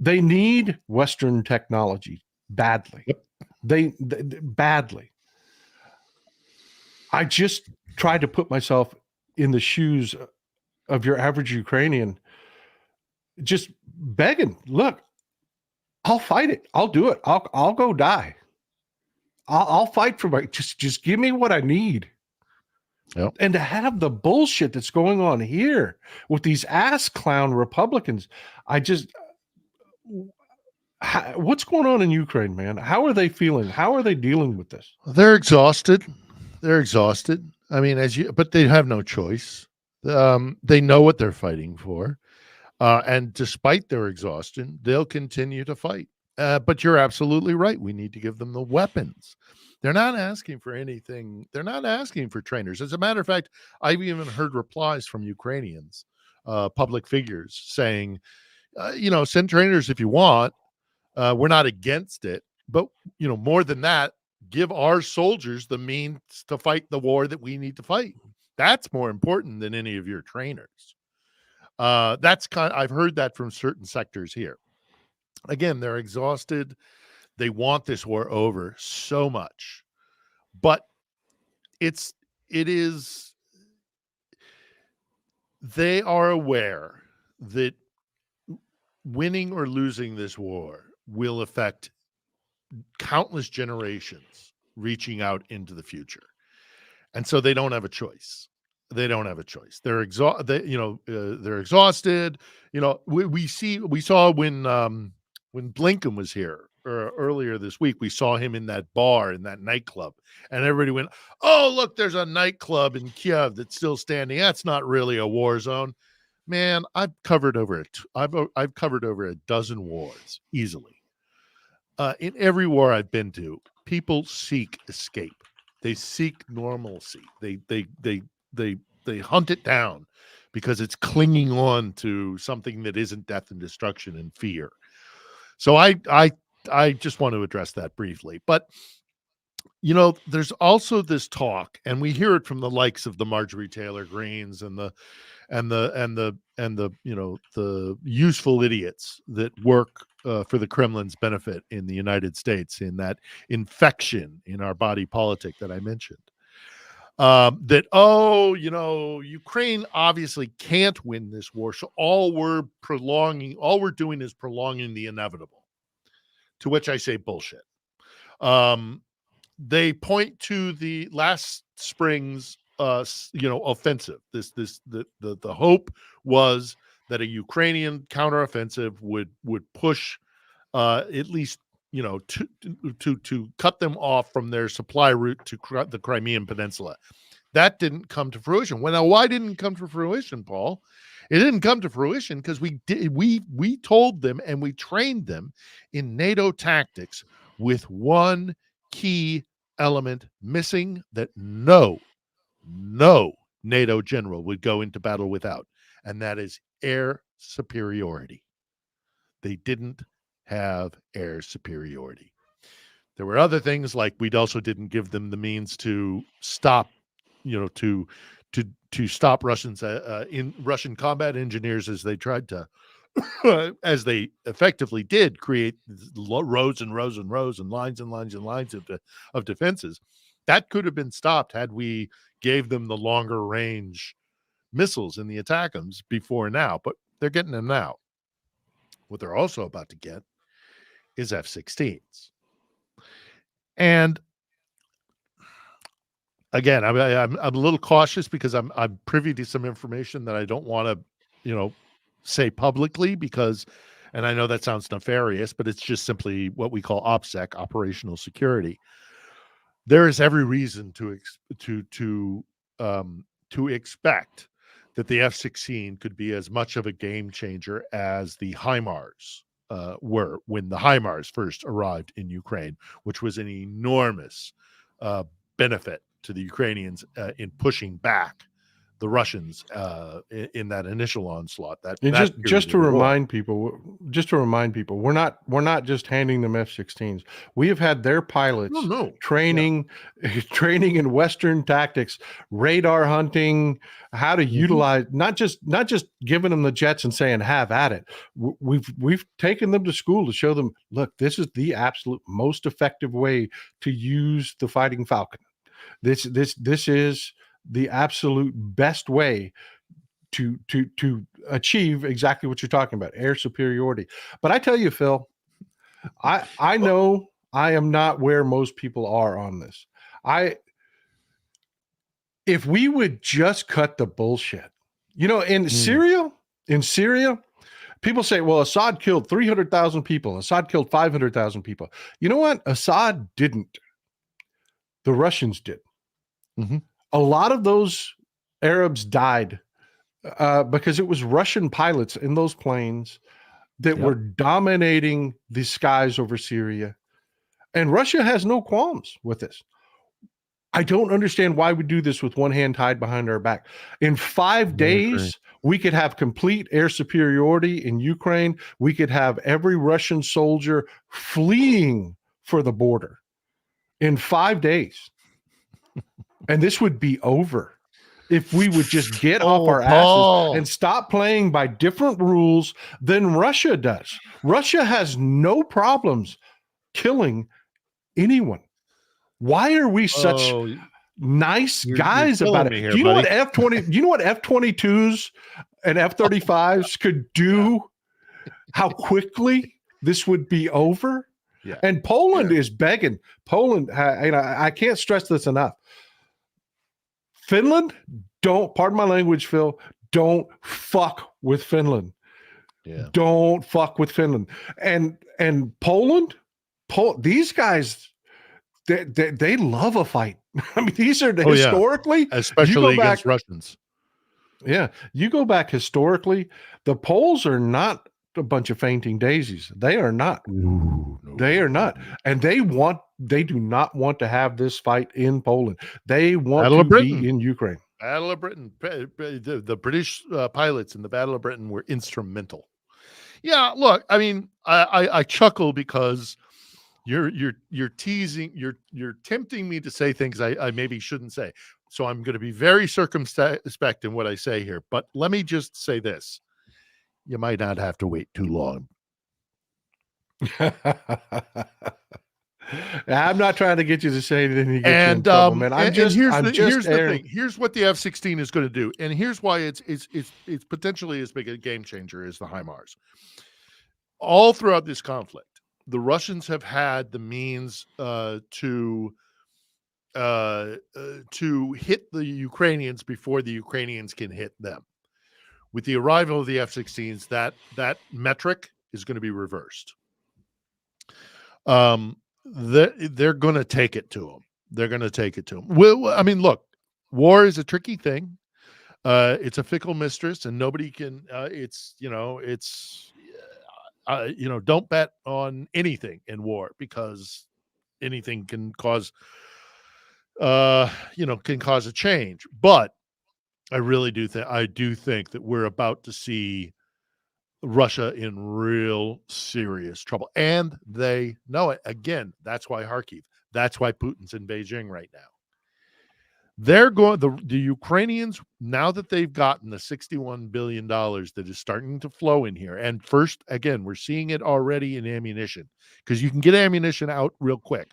Speaker 1: They need Western technology badly. They badly. I just tried to put myself in the shoes of your average Ukrainian, just begging, look, I'll fight it. I'll do it. I'll go die. I'll fight for my, just give me what I need. And to have the bullshit that's going on here with these ass clown Republicans, what's going on in Ukraine, man? How are they feeling? How are they dealing with this?
Speaker 7: They're exhausted. I mean, but they have no choice. They know what they're fighting for. And despite their exhaustion, they'll continue to fight. But you're absolutely right. We need to give them the weapons. They're not asking for anything. They're not asking for trainers. As a matter of fact, I've even heard replies from Ukrainians, public figures saying, send trainers if you want. We're not against it. But, more than that, give our soldiers the means to fight the war that we need to fight. That's more important than any of your trainers. I've heard that from certain sectors here. Again, they're exhausted. They want this war over so much, but they are aware that winning or losing this war will affect countless generations reaching out into the future. And so they don't have a choice. They're exhausted. They're exhausted. We saw when Blinken was here earlier this week, we saw him in that bar, in that nightclub, and everybody went, "Oh, look, there's a nightclub in Kiev that's still standing. That's not really a war zone." Man, I've covered over a dozen wars easily. In every war I've been to, people seek escape. They seek normalcy. They hunt it down because it's clinging on to something that isn't death and destruction and fear. So I just want to address that briefly. But there's also this talk, and we hear it from the likes of the Marjorie Taylor Greenes and the useful idiots that work for the Kremlin's benefit in the United States, in that infection in our body politic that I mentioned. Ukraine obviously can't win this war, so all we're doing is prolonging the inevitable. To which I say bullshit. They point to the last spring's offensive. The hope was that a Ukrainian counteroffensive would push at least, you know, to cut them off from their supply route to the Crimean Peninsula. That didn't come to fruition. Well, now why didn't it come to fruition, Paul? It didn't come to fruition because we told them and we trained them in NATO tactics with one key element missing that no NATO general would go into battle without, and that is air superiority. They didn't have air superiority. There were other things, like we also didn't give them the means to stop, you know, to stop Russians in Russian combat engineers as they tried to, as they effectively did, create rows and rows and rows and lines and lines and lines of defenses. That could have been stopped had we gave them the longer range missiles in the ATACMS before now, but they're getting them now. What they're also about to get is F-16s. And again, I'm a little cautious because I'm privy to some information that I don't want to, you know, say publicly, because, and I know that sounds nefarious, but it's just simply what we call OPSEC, operational security. There is every reason to expect that the F-16 could be as much of a game changer as the HIMARS were when the HIMARS first arrived in Ukraine, which was an enormous benefit to the Ukrainians in pushing back the Russians in that initial onslaught.
Speaker 1: And just to remind people, we're not just handing them F-16s. We have had their pilots training in Western tactics, radar hunting, how to utilize, not just giving them the jets and saying have at it. We've taken them to school to show them, look, this is the absolute most effective way to use the Fighting Falcon. This is the absolute best way to achieve exactly what you're talking about, air superiority. But I tell you, Phil, I know I am not where most people are on this. If we would just cut the bullshit, you know, in Syria, people say, well, Assad killed 300,000 people. Assad killed 500,000 people. You know what? Assad didn't. The Russians did. A lot of those Arabs died because it was Russian pilots in those planes that were dominating the skies over Syria. And Russia has no qualms with this. I don't understand why we do this with one hand tied behind our back. In 5 days, we could have complete air superiority in Ukraine. We could have every Russian soldier fleeing for the border in 5 days. And this would be over if we would just get off our asses and stop playing by different rules than Russia does. Russia has no problems killing anyone. Why are we such nice guys about it? Do you know what F-22s and F-35s could do? How quickly this would be over? Yeah. And Poland is begging. Poland, I can't stress this enough. Finland, pardon my language, Phil, don't fuck with Finland. Yeah. Don't fuck with Finland. And Poland, these guys, they love a fight. I mean, these are historically,
Speaker 7: especially against Russians.
Speaker 1: Yeah. You go back historically, the Poles are not a bunch of fainting daisies. They are not. They are not. And they do not want to have this fight in Poland. They want to be in Ukraine.
Speaker 7: Battle of Britain. The British pilots in the Battle of Britain were instrumental. Yeah, look, I mean, I chuckle because you're teasing, you're tempting me to say things I maybe shouldn't say. So I'm going to be very circumspect in what I say here. But let me just say this. You might not have to wait too long.
Speaker 1: I'm not trying to get you to say anything to get you in trouble, man. Here's the thing.
Speaker 7: Here's what the F-16 is going to do, and here's why it's potentially as big a game changer as the HIMARS. All throughout this conflict, the Russians have had the means to hit the Ukrainians before the Ukrainians can hit them. with the arrival of the F-16s, that metric is going to be reversed. They're going to take it to them. They're going to take it to them. Well, I mean, look, war is a tricky thing. It's a fickle mistress, and nobody can. Don't bet on anything in war, because anything can cause, can cause a change. But I really do think that we're about to see Russia in real serious trouble, and they know it. Again, that's why Kharkiv. That's why Putin's in Beijing right now. They're going, the Ukrainians, now that they've gotten the $61 billion that is starting to flow in here. And first, again, we're seeing it already in ammunition, because you can get ammunition out real quick,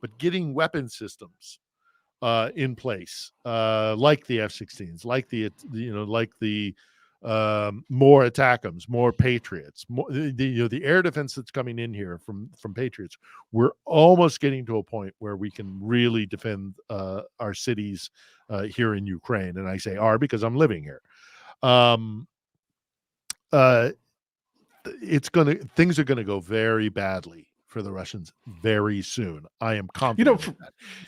Speaker 7: but getting weapon systems in place, like the F-16s, like the more ATACMs, more Patriots, the air defense that's coming in here from Patriots. We're almost getting to a point where we can really defend our cities here in Ukraine, and I say "our" because I'm living here. Things are gonna go very badly for the Russians very soon. I am confident.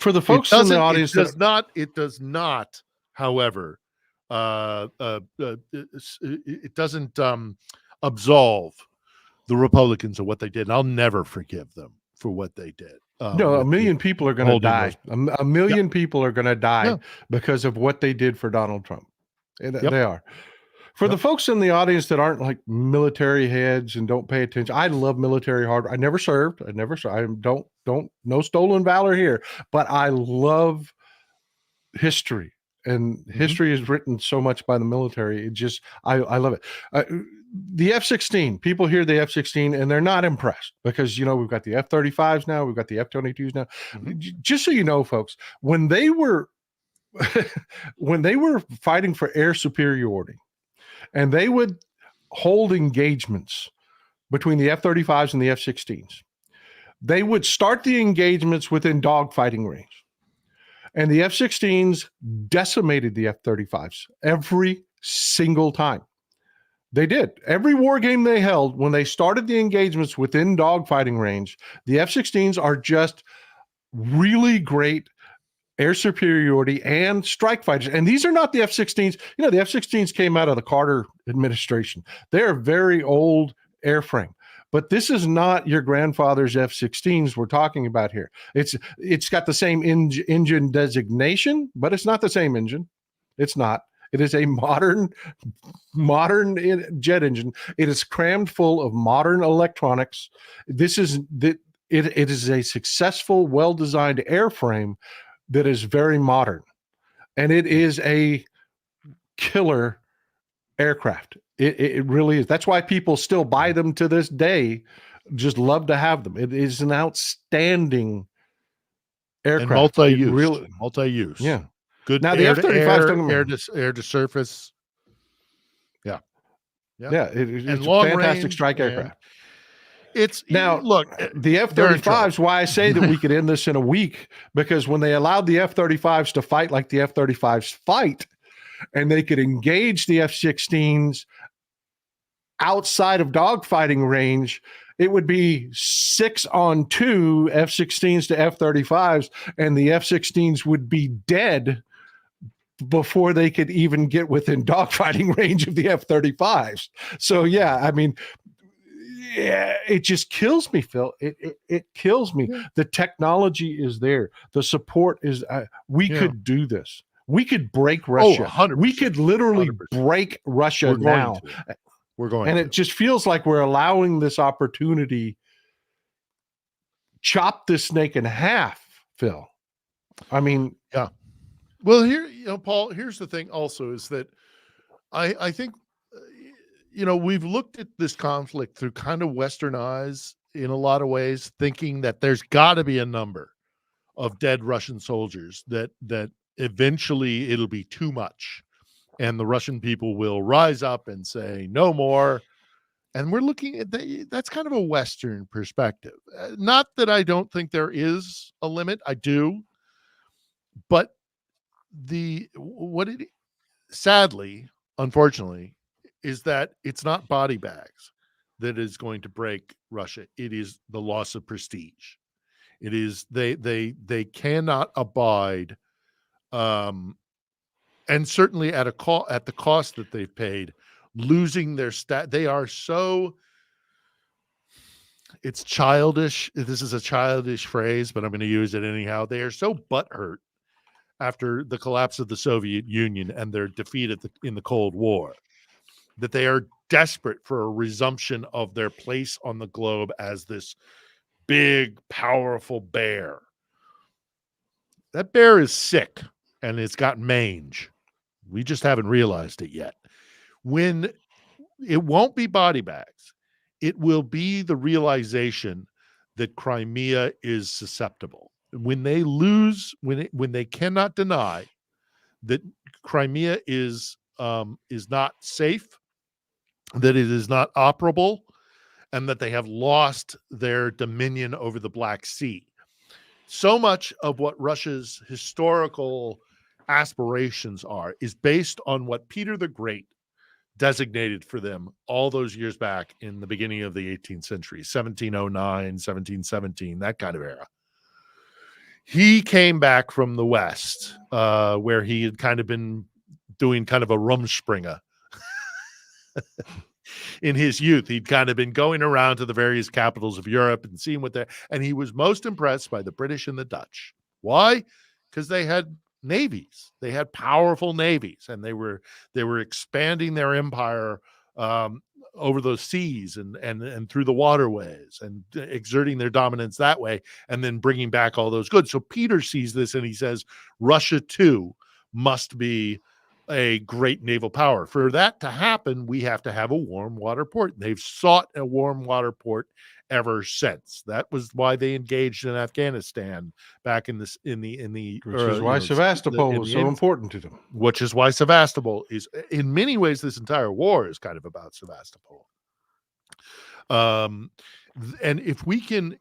Speaker 1: For the folks in the audience,
Speaker 7: it does not, however, it doesn't absolve the Republicans of what they did, and I'll never forgive them for what they did.
Speaker 1: No, a million people are going to die. A million people are going to die because of what they did for Donald Trump. They are. For the folks in the audience that aren't like military heads and don't pay attention, I love military hardware. I never served. I don't, no stolen valor here, but I love history. And history is written so much by the military. It just, I love it. The F-16, people hear the F-16 and they're not impressed because, we've got the F-35s now, we've got the F-22s now. Just so you know, folks, when they were fighting for air superiority and they would hold engagements between the F-35s and the F-16s, they would start the engagements within dogfighting range. And the F-16s decimated the F-35s every single time. They did. Every war game they held, when they started the engagements within dogfighting range, the F-16s are just really great air superiority and strike fighters. And these are not the F-16s. The F-16s came out of the Carter administration. They're a very old airframe. But this is not your grandfather's F-16s we're talking about here. It's got the same engine designation, but it's not the same engine. It's not. It is a modern jet engine. It is crammed full of modern electronics. It is a successful, well-designed airframe that is very modern, and it is a killer aircraft. It really is. That's why people still buy them to this day. Just love to have them. It is an outstanding aircraft.
Speaker 7: And multi-use.
Speaker 1: Yeah.
Speaker 7: Good.
Speaker 1: Now the F-35
Speaker 7: air to surface. Yeah.
Speaker 1: It's a
Speaker 7: long
Speaker 1: fantastic
Speaker 7: range,
Speaker 1: strike aircraft.
Speaker 7: Look,
Speaker 1: the F-35s, why I say that we could end this in a week, because when they allowed the F-35s to fight like the F-35s fight, and they could engage the F-16s outside of dogfighting range, it would be 6-on-2 F-16s to F-35s, and the F-16s would be dead before they could even get within dogfighting range of the F-35s. So, it just kills me, Phil. It kills me. Yeah. The technology is there. The support is, we could do this. We could break Russia.
Speaker 7: 100%.
Speaker 1: We could literally
Speaker 7: 100%.
Speaker 1: Break Russia now.
Speaker 7: We're going
Speaker 1: and
Speaker 7: to.
Speaker 1: It just feels like we're allowing this opportunity chop this snake in half, Phil.
Speaker 7: Yeah. Well, here, Paul, here's the thing also is that I think, we've looked at this conflict through kind of Western eyes in a lot of ways, thinking that there's got to be a number of dead Russian soldiers that eventually it'll be too much. And the Russian people will rise up and say, no more. And we're looking at that's kind of a Western perspective. Not that I don't think there is a limit. I do. But sadly, unfortunately, is that it's not body bags that is going to break Russia. It is the loss of prestige. It is they cannot abide, and certainly at the cost that they've paid, losing their They are so. It's childish. This is a childish phrase, but I'm going to use it anyhow. They are so butthurt after the collapse of the Soviet Union and their defeat in the Cold War that they are desperate for a resumption of their place on the globe as this big, powerful bear. That bear is sick and it's got mange. We just haven't realized it yet. When it won't be body bags, it will be the realization that Crimea is susceptible. When they lose, when they cannot deny that Crimea is not safe, that it is not operable, and that they have lost their dominion over the Black Sea. So much of what Russia's historical aspirations is based on what Peter the Great designated for them all those years back in the beginning of the 18th century, 1709, 1717, that kind of era. He came back from the West, where he had kind of been doing kind of a Rumspringa. In his youth, he'd kind of been going around to the various capitals of Europe and seeing and he was most impressed by the British and the Dutch. Why? Because they had navies. They had powerful navies, and they were expanding their empire over those seas and through the waterways and exerting their dominance that way, and then bringing back all those goods. So Peter sees this and he says, Russia too must be a great naval power. For that to happen, we have to have a warm water port. They've sought a warm water port ever since. That was why they engaged in Afghanistan back in the
Speaker 1: which is why Sevastopol was so important to them.
Speaker 7: Which is why Sevastopol is, in many ways, this entire war is kind of about Sevastopol. And if we can,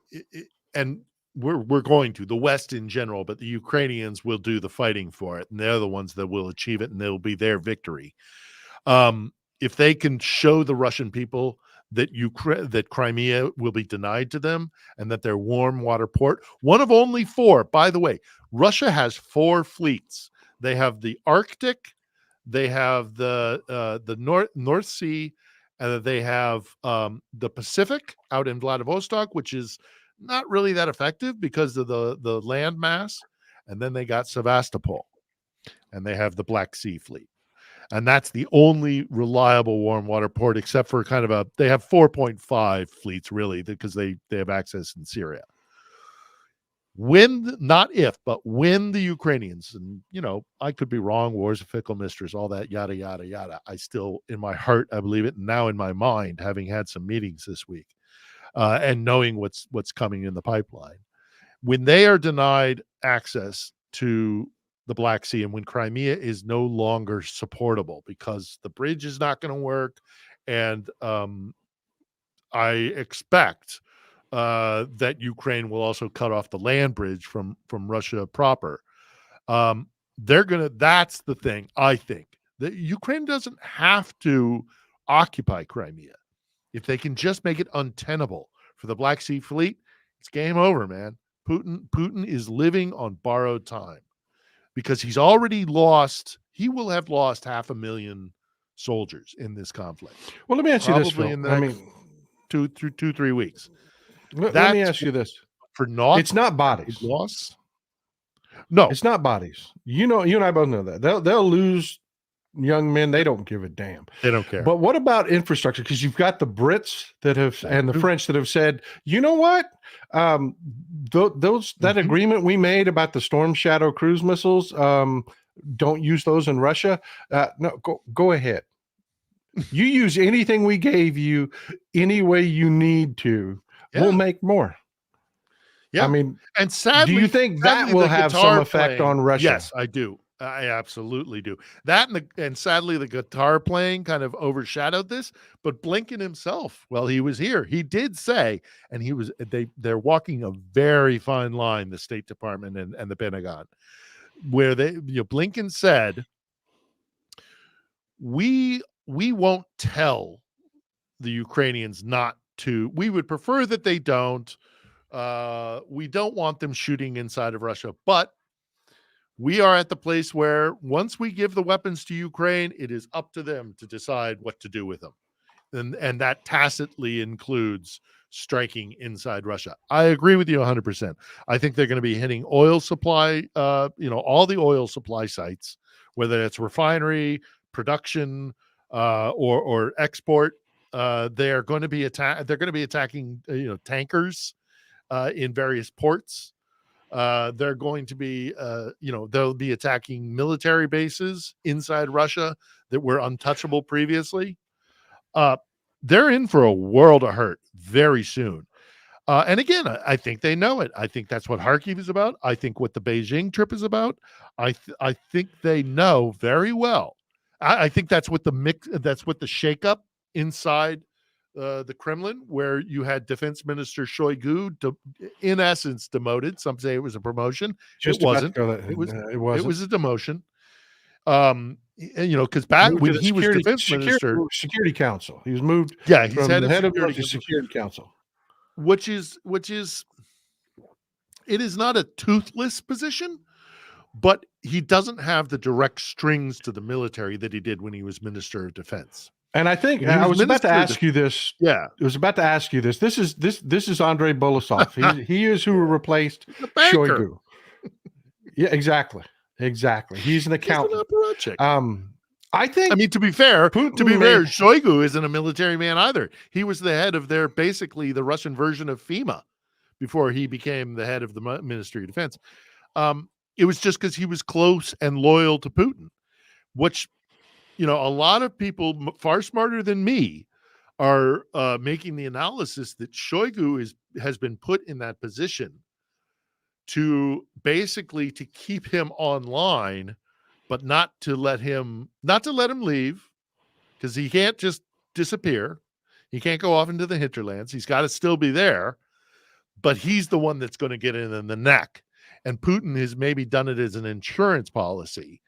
Speaker 7: and we're going to, the West in general, but the Ukrainians will do the fighting for it, and they're the ones that will achieve it, and it'll be their victory. If they can show the Russian people that Crimea will be denied to them, and that their warm water port, one of only 4, by the way, Russia has 4 fleets. They have the Arctic, they have the North Sea, and they have the Pacific out in Vladivostok, which is not really that effective because of the land mass. And then they got Sevastopol, and they have the Black Sea fleet. And that's the only reliable warm water port, except for they have 4.5 fleets really, because they have access in Syria. Not if, but when the Ukrainians, and I could be wrong, war's a fickle mistress, all that yada, yada, yada. I still, in my heart, I believe it. And now in my mind, having had some meetings this week, and knowing what's coming in the pipeline, when they are denied access to the Black Sea, and when Crimea is no longer supportable because the bridge is not going to work, and I expect that Ukraine will also cut off the land bridge from Russia proper. That's the thing. I think that Ukraine doesn't have to occupy Crimea. If they can just make it untenable for the Black Sea fleet, it's game over, man. Putin is living on borrowed time, because he will have lost 500,000 soldiers in this conflict.
Speaker 1: Well, let me ask you this, Phil.
Speaker 7: In the next 2-3 weeks.
Speaker 1: Let me ask you this. It's not bodies.
Speaker 7: Loss? No.
Speaker 1: It's not bodies. You and I both know that. They'll lose young men. They don't give a damn.
Speaker 7: They don't care.
Speaker 1: But what about infrastructure? Because you've got the Brits and the French that have said, you know what? That agreement we made about the Storm Shadow cruise missiles, don't use those in Russia. No, go ahead. You use anything we gave you any way you need to. Yeah. We'll make more.
Speaker 7: Yeah.
Speaker 1: I mean,
Speaker 7: and sadly,
Speaker 1: do you think that will have some effect on Russia?
Speaker 7: Yes, I do. I absolutely do. That and sadly, the guitar playing kind of overshadowed this. But Blinken himself, well, he was here. He did say, and they're walking a very fine line, the State Department and the Pentagon, where Blinken said, we we won't tell the Ukrainians not to. We would prefer that they don't. We don't want them shooting inside of Russia, but we are at the place where once we give the weapons to Ukraine, it is up to them to decide what to do with them. And that tacitly includes striking inside Russia. I agree with you 100%. I think they're going to be hitting oil supply, all the oil supply sites, whether it's refinery, production, or export. They're going to be attacking, tankers in various ports. They're going to be, they'll be attacking military bases inside Russia that were untouchable previously. They're in for a world of hurt very soon. And again, I think they know it. I think that's what Kharkiv is about. I think what the Beijing trip is about. I think they know very well. I think that's what the shakeup inside the Kremlin, where you had Defense Minister Shoigu, in essence, demoted. Some say it was a promotion. It wasn't. It was a demotion. Because back when he was defense minister,
Speaker 1: Security Council, he was moved.
Speaker 7: Yeah, he's
Speaker 1: from
Speaker 7: head
Speaker 1: the
Speaker 7: of
Speaker 1: head of
Speaker 7: Security
Speaker 1: the Security Council,
Speaker 7: which is it is not a toothless position, but he doesn't have the direct strings to the military that he did when he was Minister of Defense.
Speaker 1: And I think I was about to ask you this.
Speaker 7: Yeah,
Speaker 1: I was about to ask you this. This is Andrei Bolasov. He is who replaced Shoigu. Yeah, exactly. He's an accountant. I think.
Speaker 7: To be fair, Shoigu isn't a military man either. He was the head of basically the Russian version of FEMA before he became the head of the Ministry of Defense. It was just because he was close and loyal to Putin, which, a lot of people far smarter than me are making the analysis that Shoigu has been put in that position to basically to keep him online, but not to let him leave, because he can't just disappear. He can't go off into the hinterlands. He's got to still be there, but he's the one that's going to get in the neck. And Putin has maybe done it as an insurance policy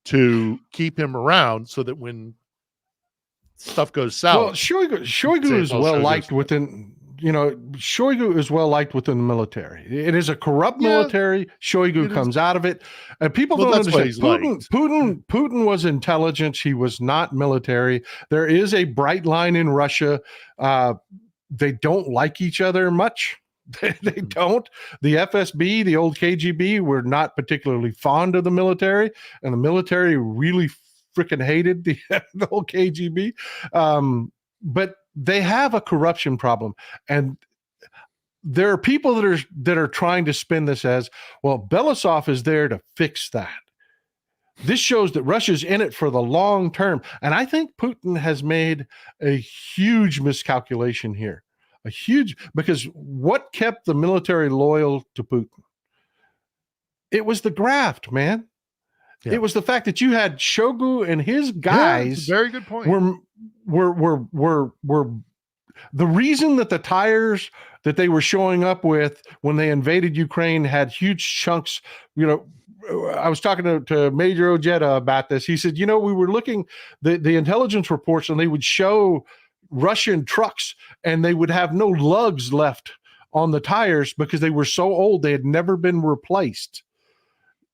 Speaker 7: to keep him around so that when stuff goes south.
Speaker 1: Well, Shoigu is well liked within. Shoigu is well liked within the military. It is a corrupt military. Shoigu comes out of it, and people don't understand. Putin was intelligence. He was not military. There is a bright line in Russia. They don't like each other much. They don't. The FSB, the old KGB, were not particularly fond of the military, and the military really freaking hated the whole KGB. But they have a corruption problem, and there are people that are trying to spin this as, well, Belousov is there to fix that. This shows that Russia's in it for the long term, and I think Putin has made a huge miscalculation here. Because what kept the military loyal to Putin? It was the graft, man. Yeah. It was the fact that you had Shoigu and his guys.
Speaker 7: Yeah, very good point.
Speaker 1: Were the reason that the tires that they were showing up with when they invaded Ukraine had huge chunks. I was talking to Major Ojeda about this. He said, we were looking the intelligence reports, and they would show Russian trucks, and they would have no lugs left on the tires because they were so old they had never been replaced.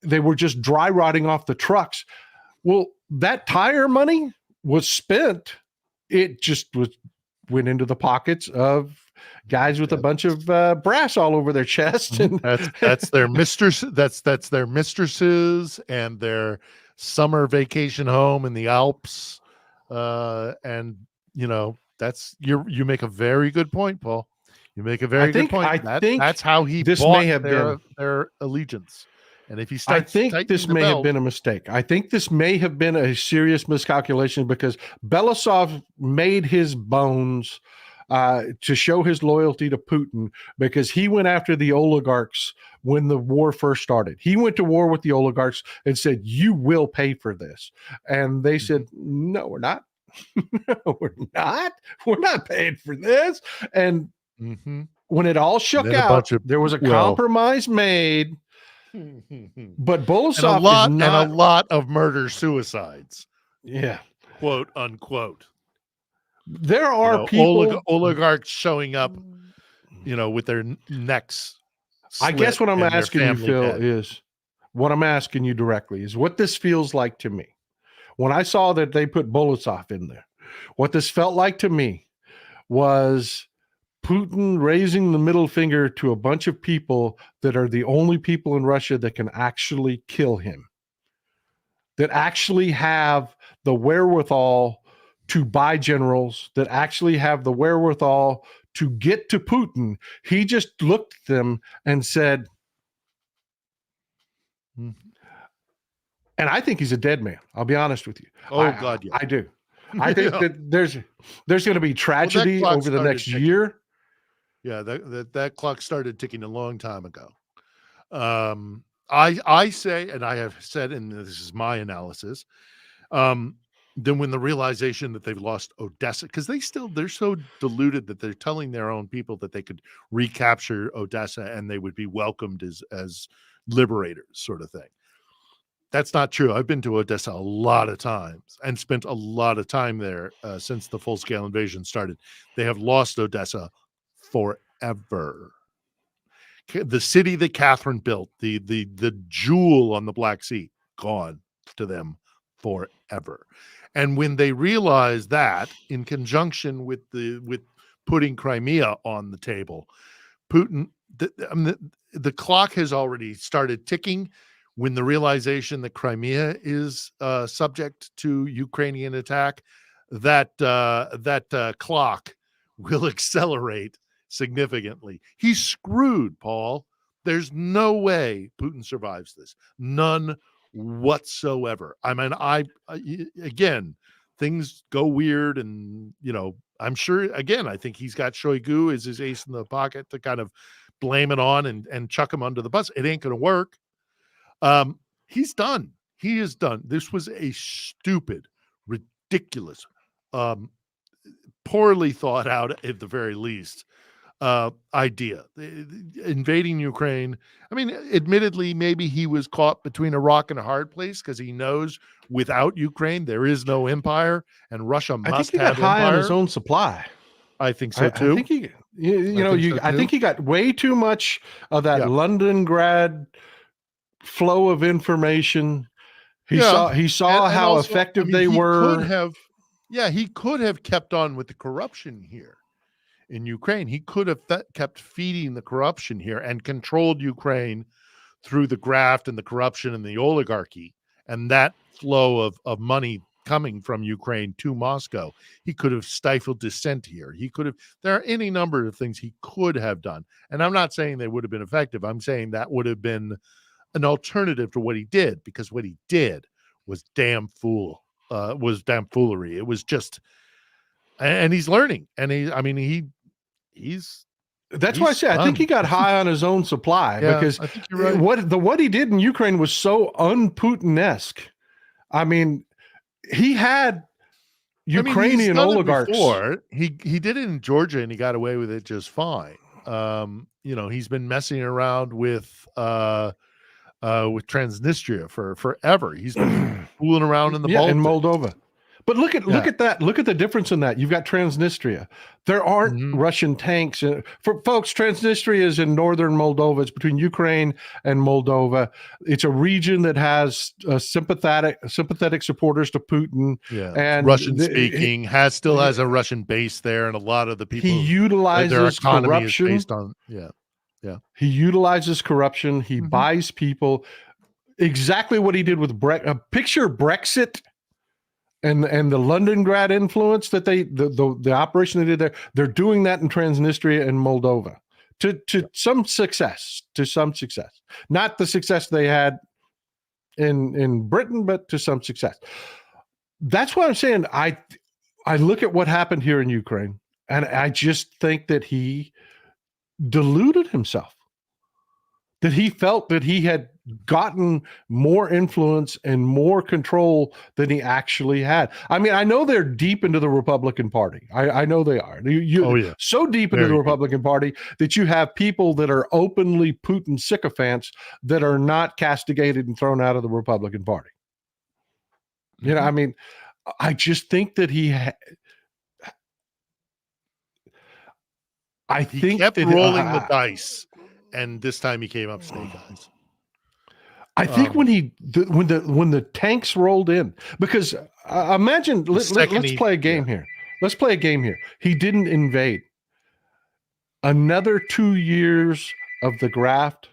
Speaker 1: They were just dry rotting off the trucks. Well, that tire money was spent. It just went into the pockets of guys with a bunch of brass all over their chest, and
Speaker 7: that's their mistress. That's their mistresses and their summer vacation home in the Alps, and you make a very good point, Paul. You make a very good point. I think that's how he bought their allegiance. And if he starts,
Speaker 1: I think this may have been a mistake. I think this may have been a serious miscalculation, because Belousov made his bones to show his loyalty to Putin, because he went after the oligarchs when the war first started. He went to war with the oligarchs and said, "You will pay for this." And they said, "No, we're not. No, we're not. We're not paying for this." And when it all shook out, there was a compromise made. But Bolasov
Speaker 7: and a lot of murder suicides.
Speaker 1: Yeah.
Speaker 7: quote unquote.
Speaker 1: There are people.
Speaker 7: Oligarchs showing up, with their necks.
Speaker 1: I guess what I'm
Speaker 7: and their
Speaker 1: asking you,
Speaker 7: family
Speaker 1: Phil,
Speaker 7: dead.
Speaker 1: is what I'm asking you directly is what this feels like to me. When I saw that they put Bolasov in there, what this felt like to me was Putin raising the middle finger to a bunch of people that are the only people in Russia that can actually kill him, that actually have the wherewithal to buy generals, that actually have the wherewithal to get to Putin. He just looked at them and said, and I think he's a dead man. I'll be honest with you.
Speaker 7: God, yeah.
Speaker 1: I do. I think that there's going to be tragedy
Speaker 7: clock
Speaker 1: over the
Speaker 7: started
Speaker 1: next
Speaker 7: ticking.
Speaker 1: year.
Speaker 7: Yeah, that clock started ticking a long time ago. I say, and I have said, and this is my analysis, then when the realization that they've lost Odessa, because they're so deluded that they're telling their own people that they could recapture Odessa and they would be welcomed as liberators, sort of thing. That's not true. I've been to Odessa a lot of times and spent a lot of time there since the full-scale invasion started. They have lost Odessa forever. The city that Catherine built, the jewel on the Black Sea, gone to them forever. And when they realize that, in conjunction with putting Crimea on the table, Putin, the clock has already started ticking. When the realization that Crimea is subject to Ukrainian attack, that clock will accelerate significantly. He's screwed, Paul. There's no way Putin survives this. None whatsoever. I mean, again, things go weird, and I'm sure. Again, I think he's got Shoigu as his ace in the pocket to kind of blame it on and chuck him under the bus. It ain't going to work. He's done. He is done. This was a stupid, ridiculous, poorly thought out, at the very least, idea. Invading Ukraine. I mean, admittedly, maybe he was caught between a rock and a hard place because he knows without Ukraine there is no empire, and Russia must
Speaker 1: I think he
Speaker 7: have
Speaker 1: got high
Speaker 7: empire.
Speaker 1: on his own supply.
Speaker 7: I think so too.
Speaker 1: I think he, I think he got way too much of that London grad flow of information. He saw and how also, effective they were.
Speaker 7: He could have kept on with the corruption here in Ukraine. He could have kept feeding the corruption here and controlled Ukraine through the graft and the corruption and the oligarchy and that flow of money coming from Ukraine to Moscow. He could have stifled dissent here. There are any number of things he could have done. And I'm not saying they would have been effective. I'm saying that would have been an alternative to what he did, because what he did was damn foolery. It was just, and he's learning. And
Speaker 1: that's why I say I think he got high on his own supply, because
Speaker 7: I think you're right.
Speaker 1: What he did in Ukraine was so un-Putin-esque. I mean, he had Ukrainian oligarchs.
Speaker 7: He did it in Georgia and he got away with it just fine. He's been messing around with Transnistria for forever. He's been fooling around in the Baltic.
Speaker 1: In Moldova. But look at that. Look at the difference in that. You've got Transnistria. There aren't Russian tanks. For folks, Transnistria is in northern Moldova. It's between Ukraine and Moldova. It's a region that has sympathetic supporters to Putin.
Speaker 7: Yeah,
Speaker 1: and
Speaker 7: Russian speaking, still has a Russian base there, and a lot of the people
Speaker 1: he utilizes
Speaker 7: their economy
Speaker 1: corruption.
Speaker 7: is based on
Speaker 1: He utilizes corruption. He buys people. Exactly what he did with picture Brexit. And the London grad influence that the operation they did there, they're doing that in Transnistria and Moldova to some success, not the success they had in Britain, but to some success. That's why I'm saying I look at what happened here in Ukraine, and I just think that he deluded himself, that he felt that he had gotten more influence and more control than he actually had. I mean, I know they're deep into the Republican Party. I know they are. So deep into the Republican Party that you have people that are openly Putin sycophants that are not castigated and thrown out of the Republican Party. I mean, I just think that I
Speaker 7: He
Speaker 1: think
Speaker 7: kept
Speaker 1: that
Speaker 7: rolling the dice, and this time he came up snake eyes.
Speaker 1: I think when the tanks rolled in, because imagine let's play a game here. Let's play a game here. He didn't invade. Another 2 years of the graft,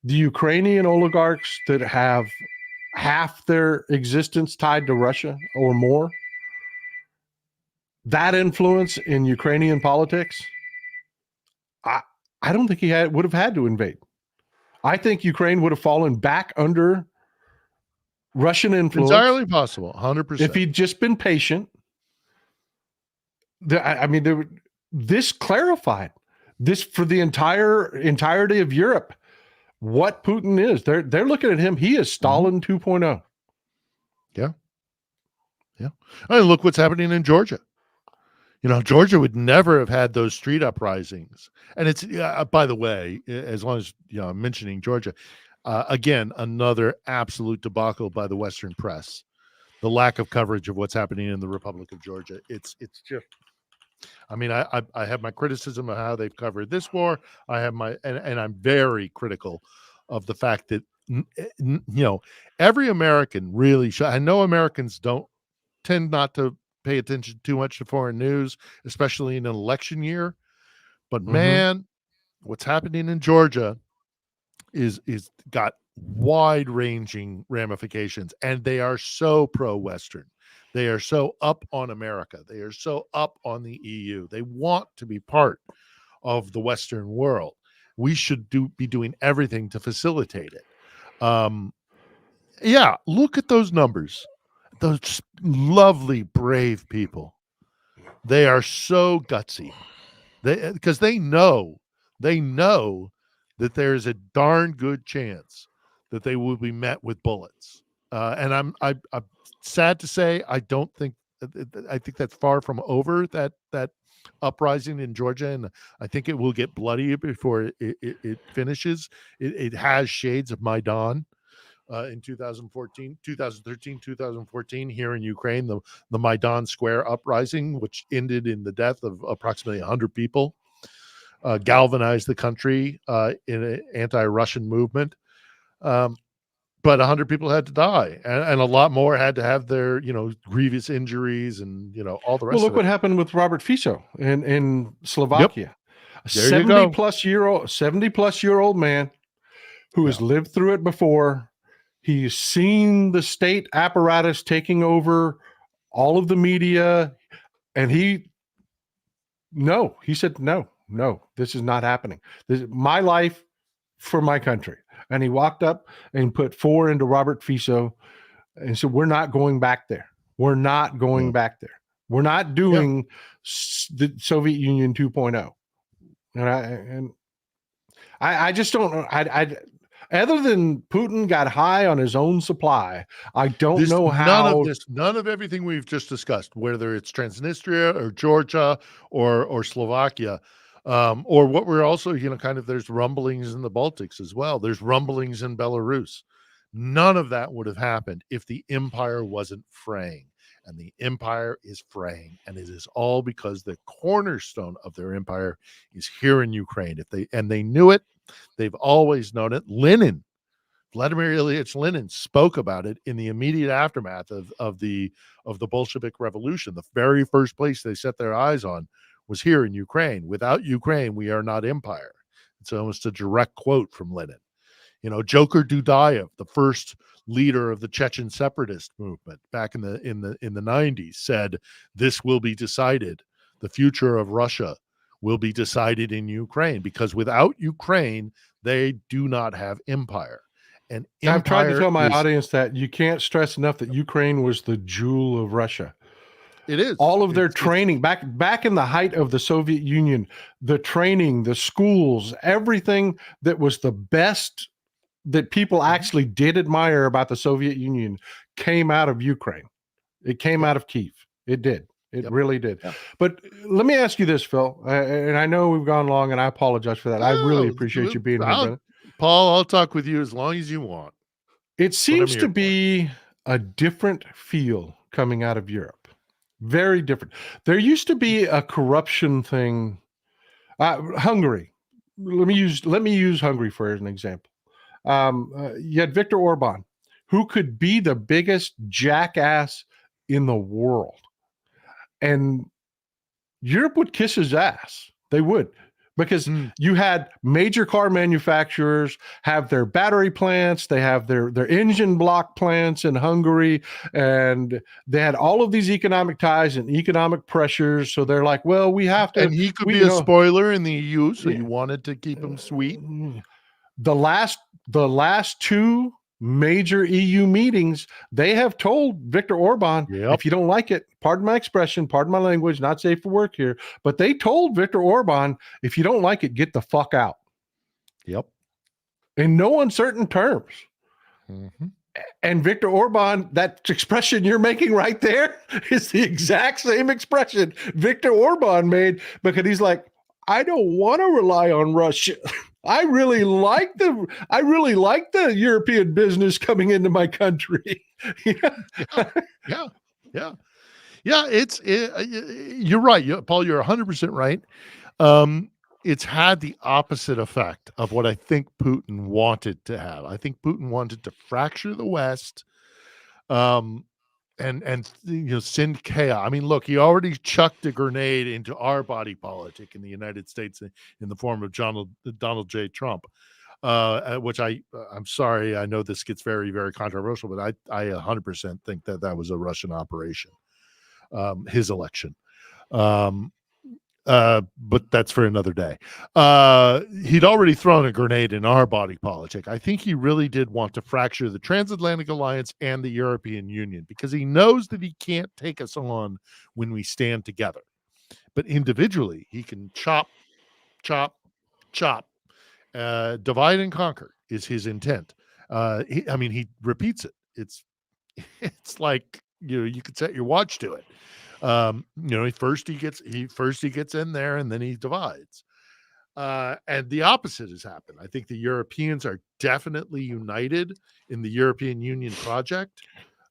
Speaker 1: the Ukrainian oligarchs that have half their existence tied to Russia or more, that influence in Ukrainian politics, I don't think he would have had to invade. I think Ukraine would have fallen back under Russian influence.
Speaker 7: Entirely possible, 100%.
Speaker 1: If he'd just been patient. This clarified this for the entirety of Europe. What Putin is, they're looking at him. He is Stalin 2.0.
Speaker 7: Yeah. I mean, look what's happening in Georgia. Georgia would never have had those street uprisings. And it's, by the way, as long as I'm mentioning Georgia, again, another absolute debacle by the Western press. The lack of coverage of what's happening in the Republic of Georgia. It's just, I mean, I have my criticism of how they've covered this war. I have and I'm very critical of the fact that, every American really should. I know Americans tend not to pay attention too much to foreign news, especially in an election year. But man, what's happening in Georgia is got wide-ranging ramifications, and they are so pro-Western. They are so up on America. They are so up on the EU. They want to be part of the Western world. We should be doing everything to facilitate it. Look at those numbers. Those lovely, brave people. They are so gutsy. Because they know that there's a darn good chance that they will be met with bullets. And I'm sad to say, I think that's far from over, that uprising in Georgia, and I think it will get bloody before it finishes. It has shades of Maidan in 2013, 2014 here in Ukraine, the Maidan Square uprising, which ended in the death of approximately 100 people, galvanized the country in an anti-Russian movement. But 100 people had to die, and a lot more had to have their, grievous injuries and, all the rest of it.
Speaker 1: Well, look what happened with Robert Fico in Slovakia.
Speaker 7: Yep.
Speaker 1: A 70 plus year old man who has lived through it before. He's seen the state apparatus taking over all of the media, and he said, no, this is not happening. This is my life for my country. And he walked up and put 4 into Robert Fico and said, we're not going back there. We're not going back there. We're not doing the Soviet Union 2.0. And I just don't know. Other than Putin got high on his own supply, I don't know how.
Speaker 7: None of everything we've just discussed, whether it's Transnistria or Georgia or Slovakia, or what we're also, there's rumblings in the Baltics as well. There's rumblings in Belarus. None of that would have happened if the empire wasn't fraying. And the empire is fraying. And it is all because the cornerstone of their empire is here in Ukraine. They knew it. They've always known it. Vladimir Ilyich Lenin spoke about it in the immediate aftermath of the Bolshevik Revolution. The very first place they set their eyes on was here in Ukraine. Without Ukraine, we are not empire. It's almost a direct quote from Lenin. Joker Dudayev, the first leader of the Chechen separatist movement back in the 90s, said, "This will be decided. The future of Russia will be decided in Ukraine, because without Ukraine, they do not have empire." And
Speaker 1: I've tried to tell my audience that you can't stress enough that Ukraine was the jewel of Russia.
Speaker 7: It is.
Speaker 1: All of their training back in the height of the Soviet Union, the training, the schools, everything that was the best that people actually did admire about the Soviet Union came out of Ukraine. It came out of Kyiv. It did. It really did. Yep. But let me ask you this, Phil, and I know we've gone long, and I apologize for that. I really appreciate you being here.
Speaker 7: Paul, I'll talk with you as long as you want.
Speaker 1: It seems to be a different feel coming out of Europe. Very different. There used to be a corruption thing. Hungary. Let me use Hungary for an example. You had Viktor Orban, who could be the biggest jackass in the world, and Europe would kiss his ass. They would, because you had major car manufacturers have their battery plants, they have their engine block plants in Hungary, and they had all of these economic ties and economic pressures. So they're like, well, we have to.
Speaker 7: And he could be a spoiler in the EU, so you wanted to keep him sweet.
Speaker 1: The last two major EU meetings, they have told Viktor Orban, if you don't like it, pardon my expression, pardon my language, not safe for work here, but they told Viktor Orban, if you don't like it, get the fuck out.
Speaker 7: Yep.
Speaker 1: In no uncertain terms. And Viktor Orban, that expression you're making right there is the exact same expression Viktor Orban made, because he's like, I don't want to rely on Russia. I really like the European business coming into my country.
Speaker 7: Yeah. You're right, Paul. You're 100% right. It's had the opposite effect of what I think Putin wanted to have. I think Putin wanted to fracture the West, and send chaos. I mean, look, he already chucked a grenade into our body politic in the United States in the form of Donald J. Trump, which I'm sorry, I know this gets very, very controversial, but I 100% think that was a Russian operation, his election. But that's for another day. He'd already thrown a grenade in our body politic. I think he really did want to fracture the transatlantic alliance and the European Union, because he knows that he can't take us on when we stand together. But individually, he can chop, divide and conquer is his intent. He repeats it. It's like, you could set your watch to it. First he gets in there and then he divides. And the opposite has happened. I think the Europeans are definitely united in the European Union project.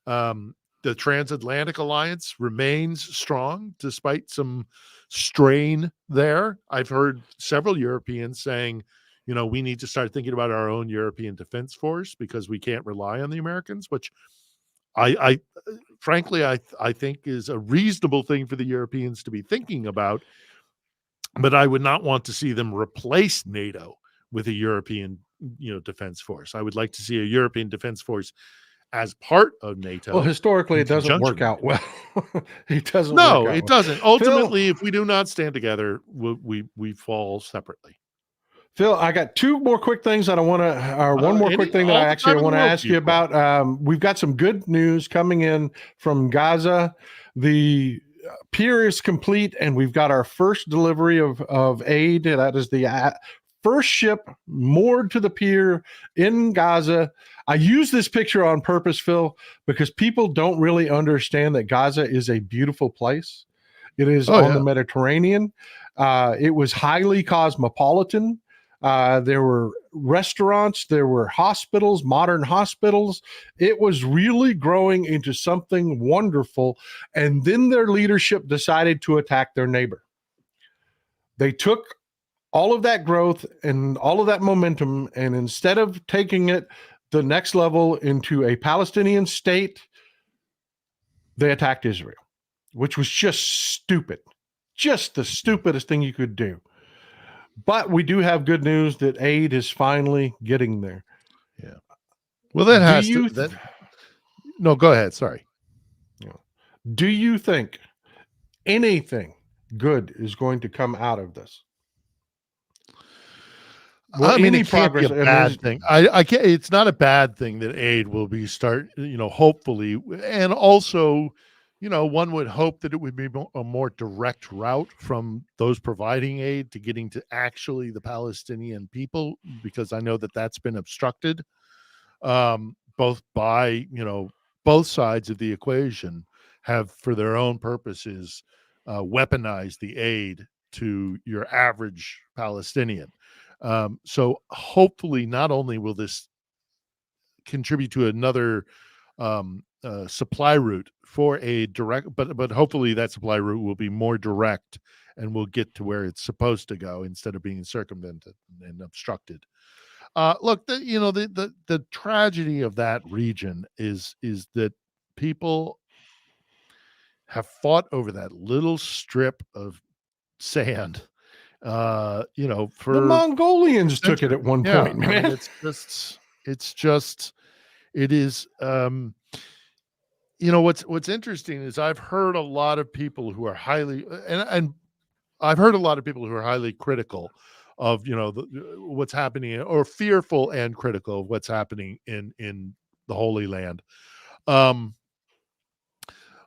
Speaker 7: The transatlantic alliance remains strong despite some strain there. I've heard several Europeans saying, we need to start thinking about our own European defense force because we can't rely on the Americans, which I frankly think is a reasonable thing for the Europeans to be thinking about, but I would not want to see them replace NATO with a European, defense force. I would like to see a European defense force as part of NATO.
Speaker 1: Well, historically, it doesn't work out well. It doesn't.
Speaker 7: No, it doesn't. Ultimately, if we do not stand together, we fall separately.
Speaker 1: Phil, I got two more quick things that I want to, one more quick thing that I want to ask you about. We've got some good news coming in from Gaza. The pier is complete, and we've got our first delivery of aid. That is the first ship moored to the pier in Gaza. I use this picture on purpose, Phil, because people don't really understand that Gaza is a beautiful place. It is the Mediterranean. It was highly cosmopolitan. There were restaurants, there were hospitals, modern hospitals. It was really growing into something wonderful. And then their leadership decided to attack their neighbor. They took all of that growth and all of that momentum, and instead of taking it the next level into a Palestinian state, they attacked Israel, which was just stupid. Just the stupidest thing you could do. But we do have good news that aid is finally getting there.
Speaker 7: Yeah. Well, that has to. No, go ahead. Sorry.
Speaker 1: Do you think anything good is going to come out of this?
Speaker 7: Well, I mean, it can't be a bad thing. I can't. It's not a bad thing that aid will be hopefully, and also, one would hope that it would be a more direct route from those providing aid to getting to actually the Palestinian people, because I know that that's been obstructed, both by, both sides of the equation have, for their own purposes, weaponized the aid to your average Palestinian. So hopefully not only will this contribute to another supply route for a direct, but hopefully that supply route will be more direct and will get to where it's supposed to go instead of being circumvented and obstructed. Look, the tragedy of that region is that people have fought over that little strip of sand, for
Speaker 1: The Mongolians took it at one
Speaker 7: yeah,
Speaker 1: point,
Speaker 7: I mean,
Speaker 1: man.
Speaker 7: it is. What's interesting is I've heard a lot of people who are highly and I've heard a lot of people who are highly critical of what's happening, or fearful and critical of what's happening in the Holy Land.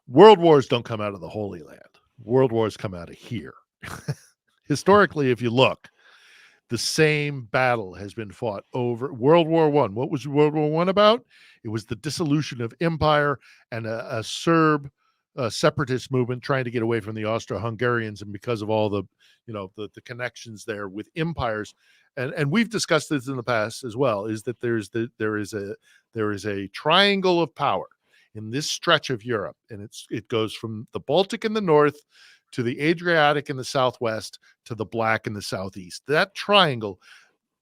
Speaker 7: World wars don't come out of the Holy Land. World wars come out of here. Historically, if you look, the same battle has been fought over World War One. What was World War One about? It was the dissolution of empire and a Serb separatist movement trying to get away from the Austro-Hungarians, and because of all the connections there with empires, and we've discussed this in the past as well, is that there is a triangle of power in this stretch of Europe, and it goes from the Baltic in the north to the Adriatic in the southwest to the Black in the southeast. That triangle,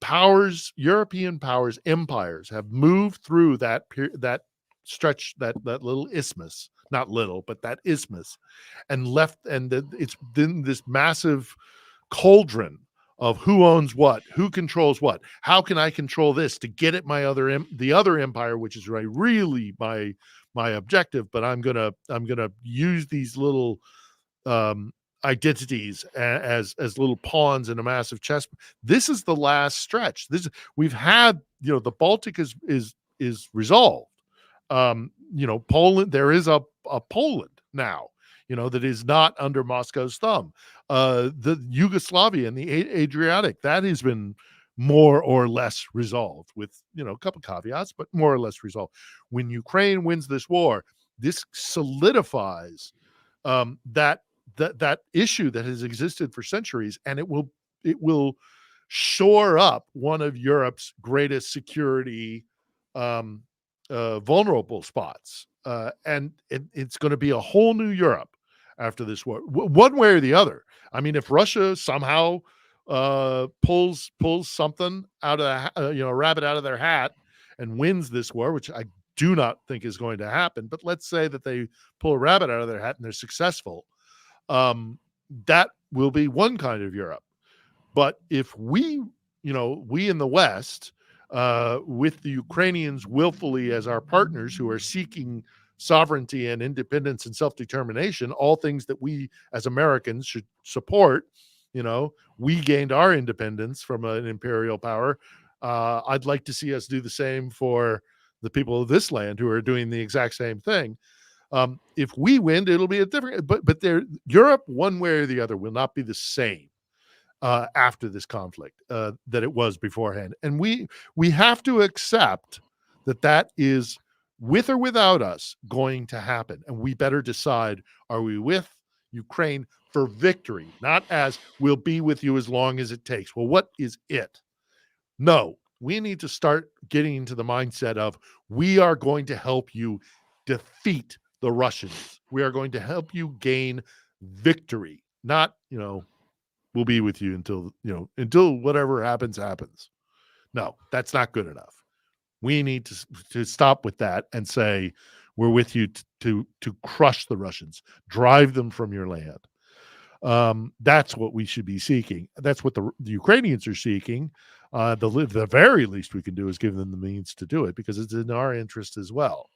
Speaker 7: powers, European powers, empires have moved through that stretch, that little isthmus, not little, but that isthmus, and left, and it's been this massive cauldron of who owns what, who controls what, how can I control this to get at the other empire, which is really my objective, but I'm gonna use these little identities as little pawns in a massive chess. This is the last stretch. We've had, the Baltic is resolved. Poland, there is a Poland now, that is not under Moscow's thumb. The Yugoslavia and the Adriatic, that has been more or less resolved with, a couple caveats, but more or less resolved. When Ukraine wins this war, this solidifies that issue that has existed for centuries, and it will shore up one of Europe's greatest security vulnerable spots, and it's going to be a whole new Europe after this war, one way or the other. I mean, if Russia somehow pulls something out of a rabbit out of their hat and wins this war, which I do not think is going to happen, but let's say that they pull a rabbit out of their hat and they're successful, that will be one kind of Europe. But if we in the West, with the Ukrainians willfully as our partners who are seeking sovereignty and independence and self-determination, all things that we as Americans should support, we gained our independence from an imperial power. I'd like to see us do the same for the people of this land who are doing the exact same thing. If we win, it'll be a different, but Europe, one way or the other, will not be the same after this conflict that it was beforehand. And we have to accept that is, with or without us, going to happen. And we better decide, are we with Ukraine for victory, not as we'll be with you as long as it takes? Well, what is it? No, we need to start getting into the mindset of, we are going to help you defeat the Russians. We are going to help you gain victory, not, we'll be with you until whatever happens. No, that's not good enough. We need to stop with that and say, we're with you to crush the Russians, drive them from your land. That's what we should be seeking. That's what the Ukrainians are seeking. The very least we can do is give them the means to do it, because it's in our interest as well.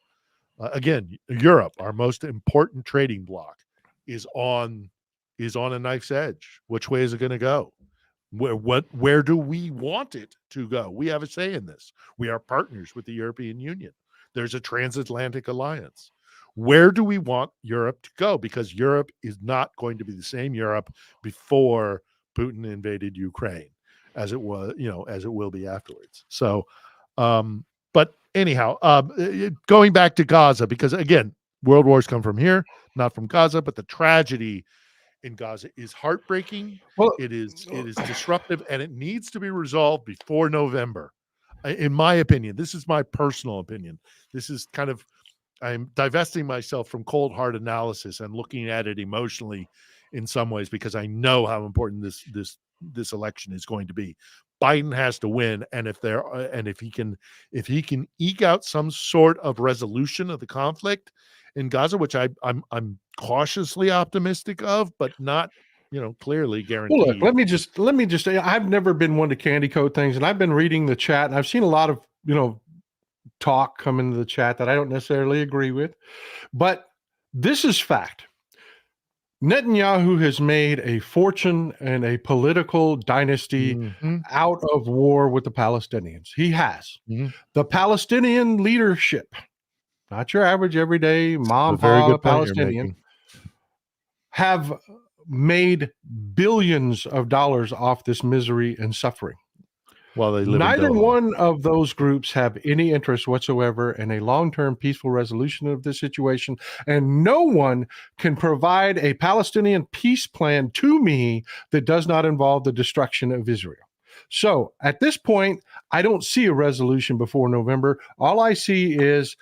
Speaker 7: Again, Europe, our most important trading bloc, is on a knife's edge. Which way is it going to go? Where do we want it to go? We have a say in this. We are partners with the European Union. There's a transatlantic alliance. Where do we want Europe to go? Because Europe is not going to be the same Europe before Putin invaded Ukraine as it was, as it will be afterwards. So, but anyhow, going back to Gaza, because again, world wars come from here, not from Gaza, but the tragedy in Gaza is heartbreaking.
Speaker 1: Well,
Speaker 7: it is disruptive, and it needs to be resolved before November. In my opinion, this is my personal opinion. This is kind of, I'm divesting myself from cold hard analysis and looking at it emotionally in some ways, because I know how important this election is going to be. Biden has to win, and if he can eke out some sort of resolution of the conflict in Gaza, which I'm cautiously optimistic of, but not clearly guaranteed.
Speaker 1: Well, look, let me just say, I've never been one to candy coat things, and I've been reading the chat, and I've seen a lot of talk come into the chat that I don't necessarily agree with, but this is fact. Netanyahu has made a fortune and a political dynasty out of war with the Palestinians. He has. The Palestinian leadership, not your average everyday mom, pa, Palestinian, have made billions of dollars off this misery and suffering.
Speaker 7: While they live
Speaker 1: Neither
Speaker 7: in Doha.
Speaker 1: one of those groups have any interest whatsoever in a long-term peaceful resolution of this situation, and no one can provide a Palestinian peace plan to me that does not involve the destruction of Israel. So at this point, I don't see a resolution before November. All I see is,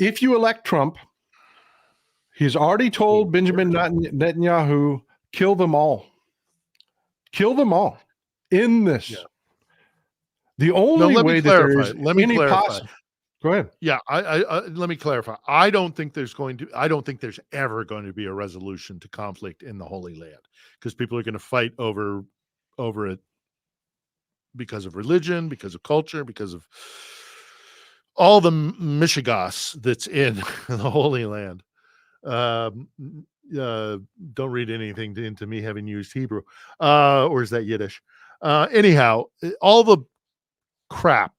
Speaker 1: if you elect Trump, he's already told Benjamin Netanyahu, kill them all. Kill them all in this.
Speaker 7: Yeah.
Speaker 1: The only way that there is any
Speaker 7: clarify.
Speaker 1: Go ahead.
Speaker 7: Yeah, I let me clarify. I don't think there's ever going to be a resolution to conflict in the Holy Land, because people are going to fight over it because of religion, because of culture, because of all the mishigas that's in the Holy Land. Don't read anything into me having used Hebrew, or is that Yiddish? Anyhow, all the crap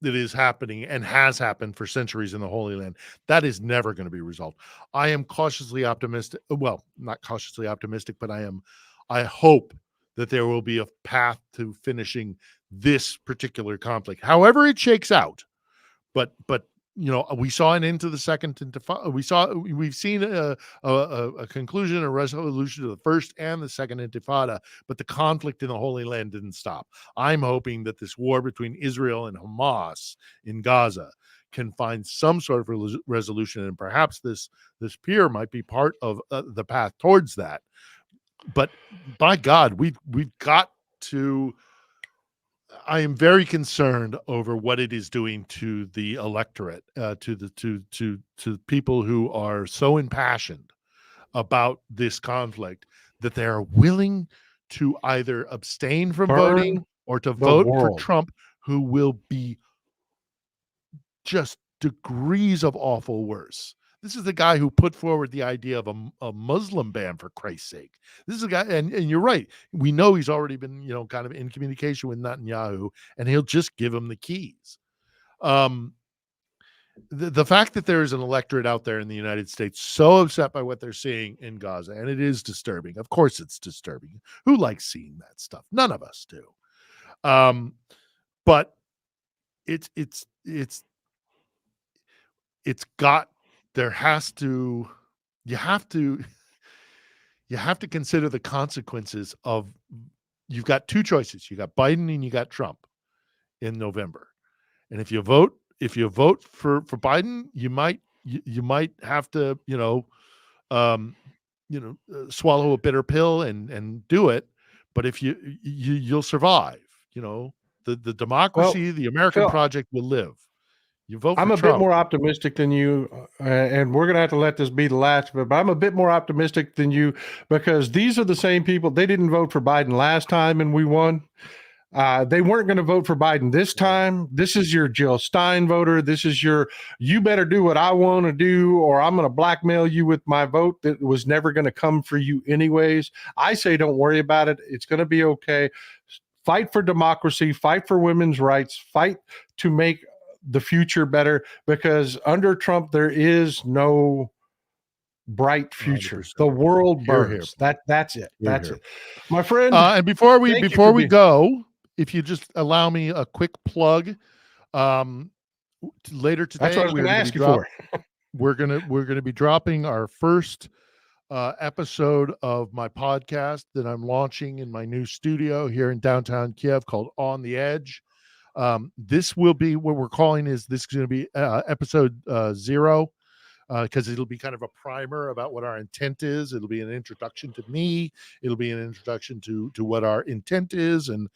Speaker 7: that is happening and has happened for centuries in the Holy Land, that is never going to be resolved. I am cautiously optimistic. Well, not cautiously optimistic, but I hope that there will be a path to finishing this particular conflict, however it shakes out. But we saw an end to the second intifada. We've seen a conclusion, a resolution to the first and the second intifada, but the conflict in the Holy Land didn't stop. I'm hoping that this war between Israel and Hamas in Gaza can find some sort of resolution, and perhaps this pier might be part of the path towards that. But by God, we've got to. I am very concerned over what it is doing to the electorate, to people who are so impassioned about this conflict that they are willing to either abstain from voting or to vote for Trump, who will be just degrees of awful worse. This is the guy who put forward the idea of a Muslim ban, for Christ's sake. This is a guy, and you're right. We know he's already been, kind of in communication with Netanyahu, and he'll just give him the keys. The fact that there is an electorate out there in the United States so upset by what they're seeing in Gaza, and it is disturbing. Of course it's disturbing. Who likes seeing that stuff? None of us do. But you have to consider the consequences of, you've got two choices. You got Biden and you got Trump in November. And if you vote for Biden, you might have to, swallow a bitter pill and do it. But if you'll survive, the democracy, the American project will live. You vote for
Speaker 1: I'm a
Speaker 7: Trump.
Speaker 1: bit more optimistic than you, and we're going to have to let this be the last of it, but I'm a bit more optimistic than you, because these are the same people. They didn't vote for Biden last time and we won. They weren't going to vote for Biden this time. This is your Jill Stein voter. This is you better do what I want to do, or I'm going to blackmail you with my vote that was never going to come for you anyways. I say don't worry about it. It's going to be okay. Fight for democracy. Fight for women's rights. Fight to make the future better, because under Trump there is no bright future. 100%. The world burns. That's it. That's it, my friend.
Speaker 7: And before we go, if you just allow me a quick plug, later today,
Speaker 1: that's what I was going to ask you for.
Speaker 7: We're gonna be dropping our first episode of my podcast that I'm launching in my new studio here in downtown Kiev called On the Edge. This will be what we're calling this is going to be episode 0. because it'll be kind of a primer about what our intent is. It'll be an introduction to me. It'll be an introduction to what our intent is and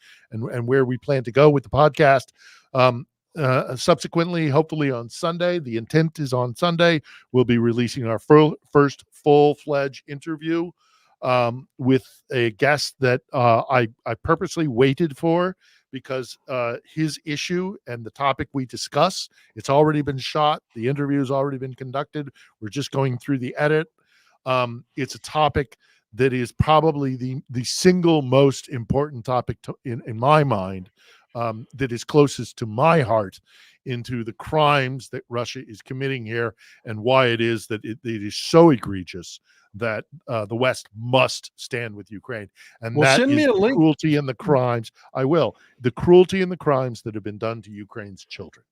Speaker 7: where we plan to go with the podcast. Subsequently, hopefully on Sunday, the intent is on Sunday, we'll be releasing our first full-fledged interview with a guest that I purposely waited for, because his issue and the topic we discuss, it's already been shot. The interview has already been conducted. We're just going through the edit. It's a topic that is probably the single most important topic in my mind, that is closest to my heart, into the crimes that Russia is committing here and why it is that it is so egregious that the West must stand with Ukraine. And
Speaker 1: Well,
Speaker 7: that
Speaker 1: send
Speaker 7: is
Speaker 1: me a
Speaker 7: the
Speaker 1: link.
Speaker 7: cruelty and the crimes. I will. The cruelty and the crimes that have been done to Ukraine's children.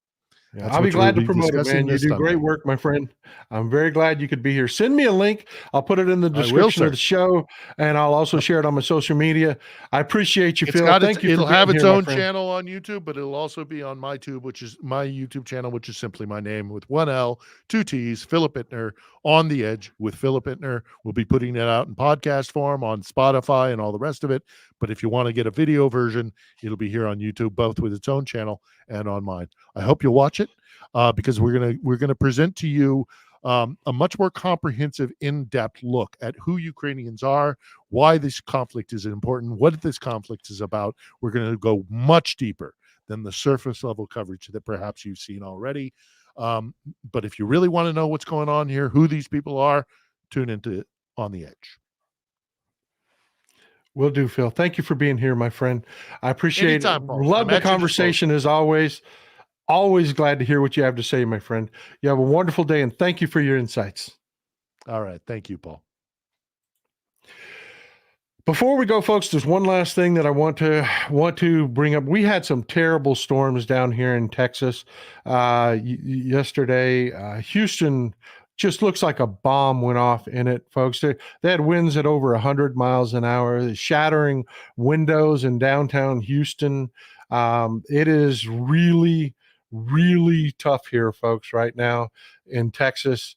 Speaker 1: Yeah,
Speaker 7: That's
Speaker 1: I'll be
Speaker 7: what
Speaker 1: glad
Speaker 7: we'll
Speaker 1: to promote it,
Speaker 7: discussing
Speaker 1: man. You
Speaker 7: this
Speaker 1: do
Speaker 7: Sunday.
Speaker 1: great work, my friend. I'm very glad you could be here. Send me a link. I'll put it in the
Speaker 7: I will,
Speaker 1: description
Speaker 7: sir.
Speaker 1: of the show, and I'll also
Speaker 7: Yep.
Speaker 1: share it on my social media. I appreciate you,
Speaker 7: It's
Speaker 1: Phil.
Speaker 7: got
Speaker 1: Thank you for
Speaker 7: it'll
Speaker 1: being
Speaker 7: have its
Speaker 1: here, my
Speaker 7: own
Speaker 1: friend.
Speaker 7: channel on YouTube, but it'll also be on my tube, which is my YouTube channel, which is simply my name with one L, two T's, Philip Ittner, On the Edge with Philip Ittner. We'll be putting it out in podcast form on Spotify and all the rest of it. But if you want to get a video version, it'll be here on YouTube, both with its own channel and on mine. I hope you'll watch it, because we're gonna present to you a much more comprehensive, in-depth look at who Ukrainians are, why this conflict is important, what this conflict is about. We're going to go much deeper than the surface level coverage that perhaps you've seen already. But if you really want to know what's going on here, who these people are, tune into On the Edge.
Speaker 1: Will do, Phil. Thank you for being here, my friend. I appreciate
Speaker 7: Anytime,
Speaker 1: it.
Speaker 7: Paul.
Speaker 1: Love
Speaker 7: I'm
Speaker 1: the
Speaker 7: at your
Speaker 1: conversation as always. Always glad to hear what you have to say, my friend. You have a wonderful day, and thank you for your insights.
Speaker 7: All right. Thank you, Paul.
Speaker 1: Before we go, folks, there's one last thing that I want to bring up. We had some terrible storms down here in Texas yesterday. Houston just looks like a bomb went off in it, folks. They had winds at over 100 miles an hour, shattering windows in downtown Houston. It is really, really tough here, folks, right now in Texas.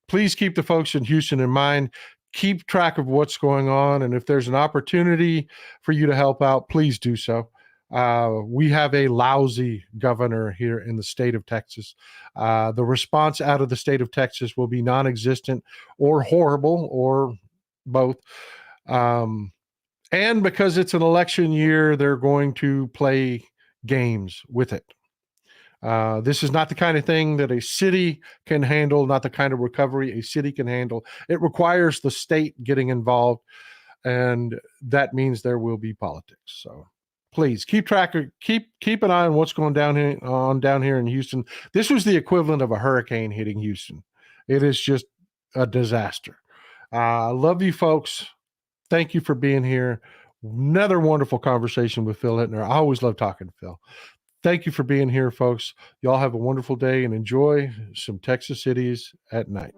Speaker 1: Please keep the folks in Houston in mind. Keep track of what's going on. And if there's an opportunity for you to help out, please do so. We have a lousy governor here in the state of Texas. The response out of the state of Texas will be non-existent or horrible or both. And because it's an election year, they're going to play games with it. This is not the kind of thing that a city can handle, not the kind of recovery a city can handle. It requires the state getting involved, and that means there will be politics. So please keep an eye on what's going down here in Houston. This was the equivalent of a hurricane hitting Houston. It is just a disaster. I love you, folks. Thank you for being here. Another wonderful conversation with Phil Ittner. I always love talking to Phil. Thank you for being here, folks. Y'all have a wonderful day and enjoy some Texas cities at night.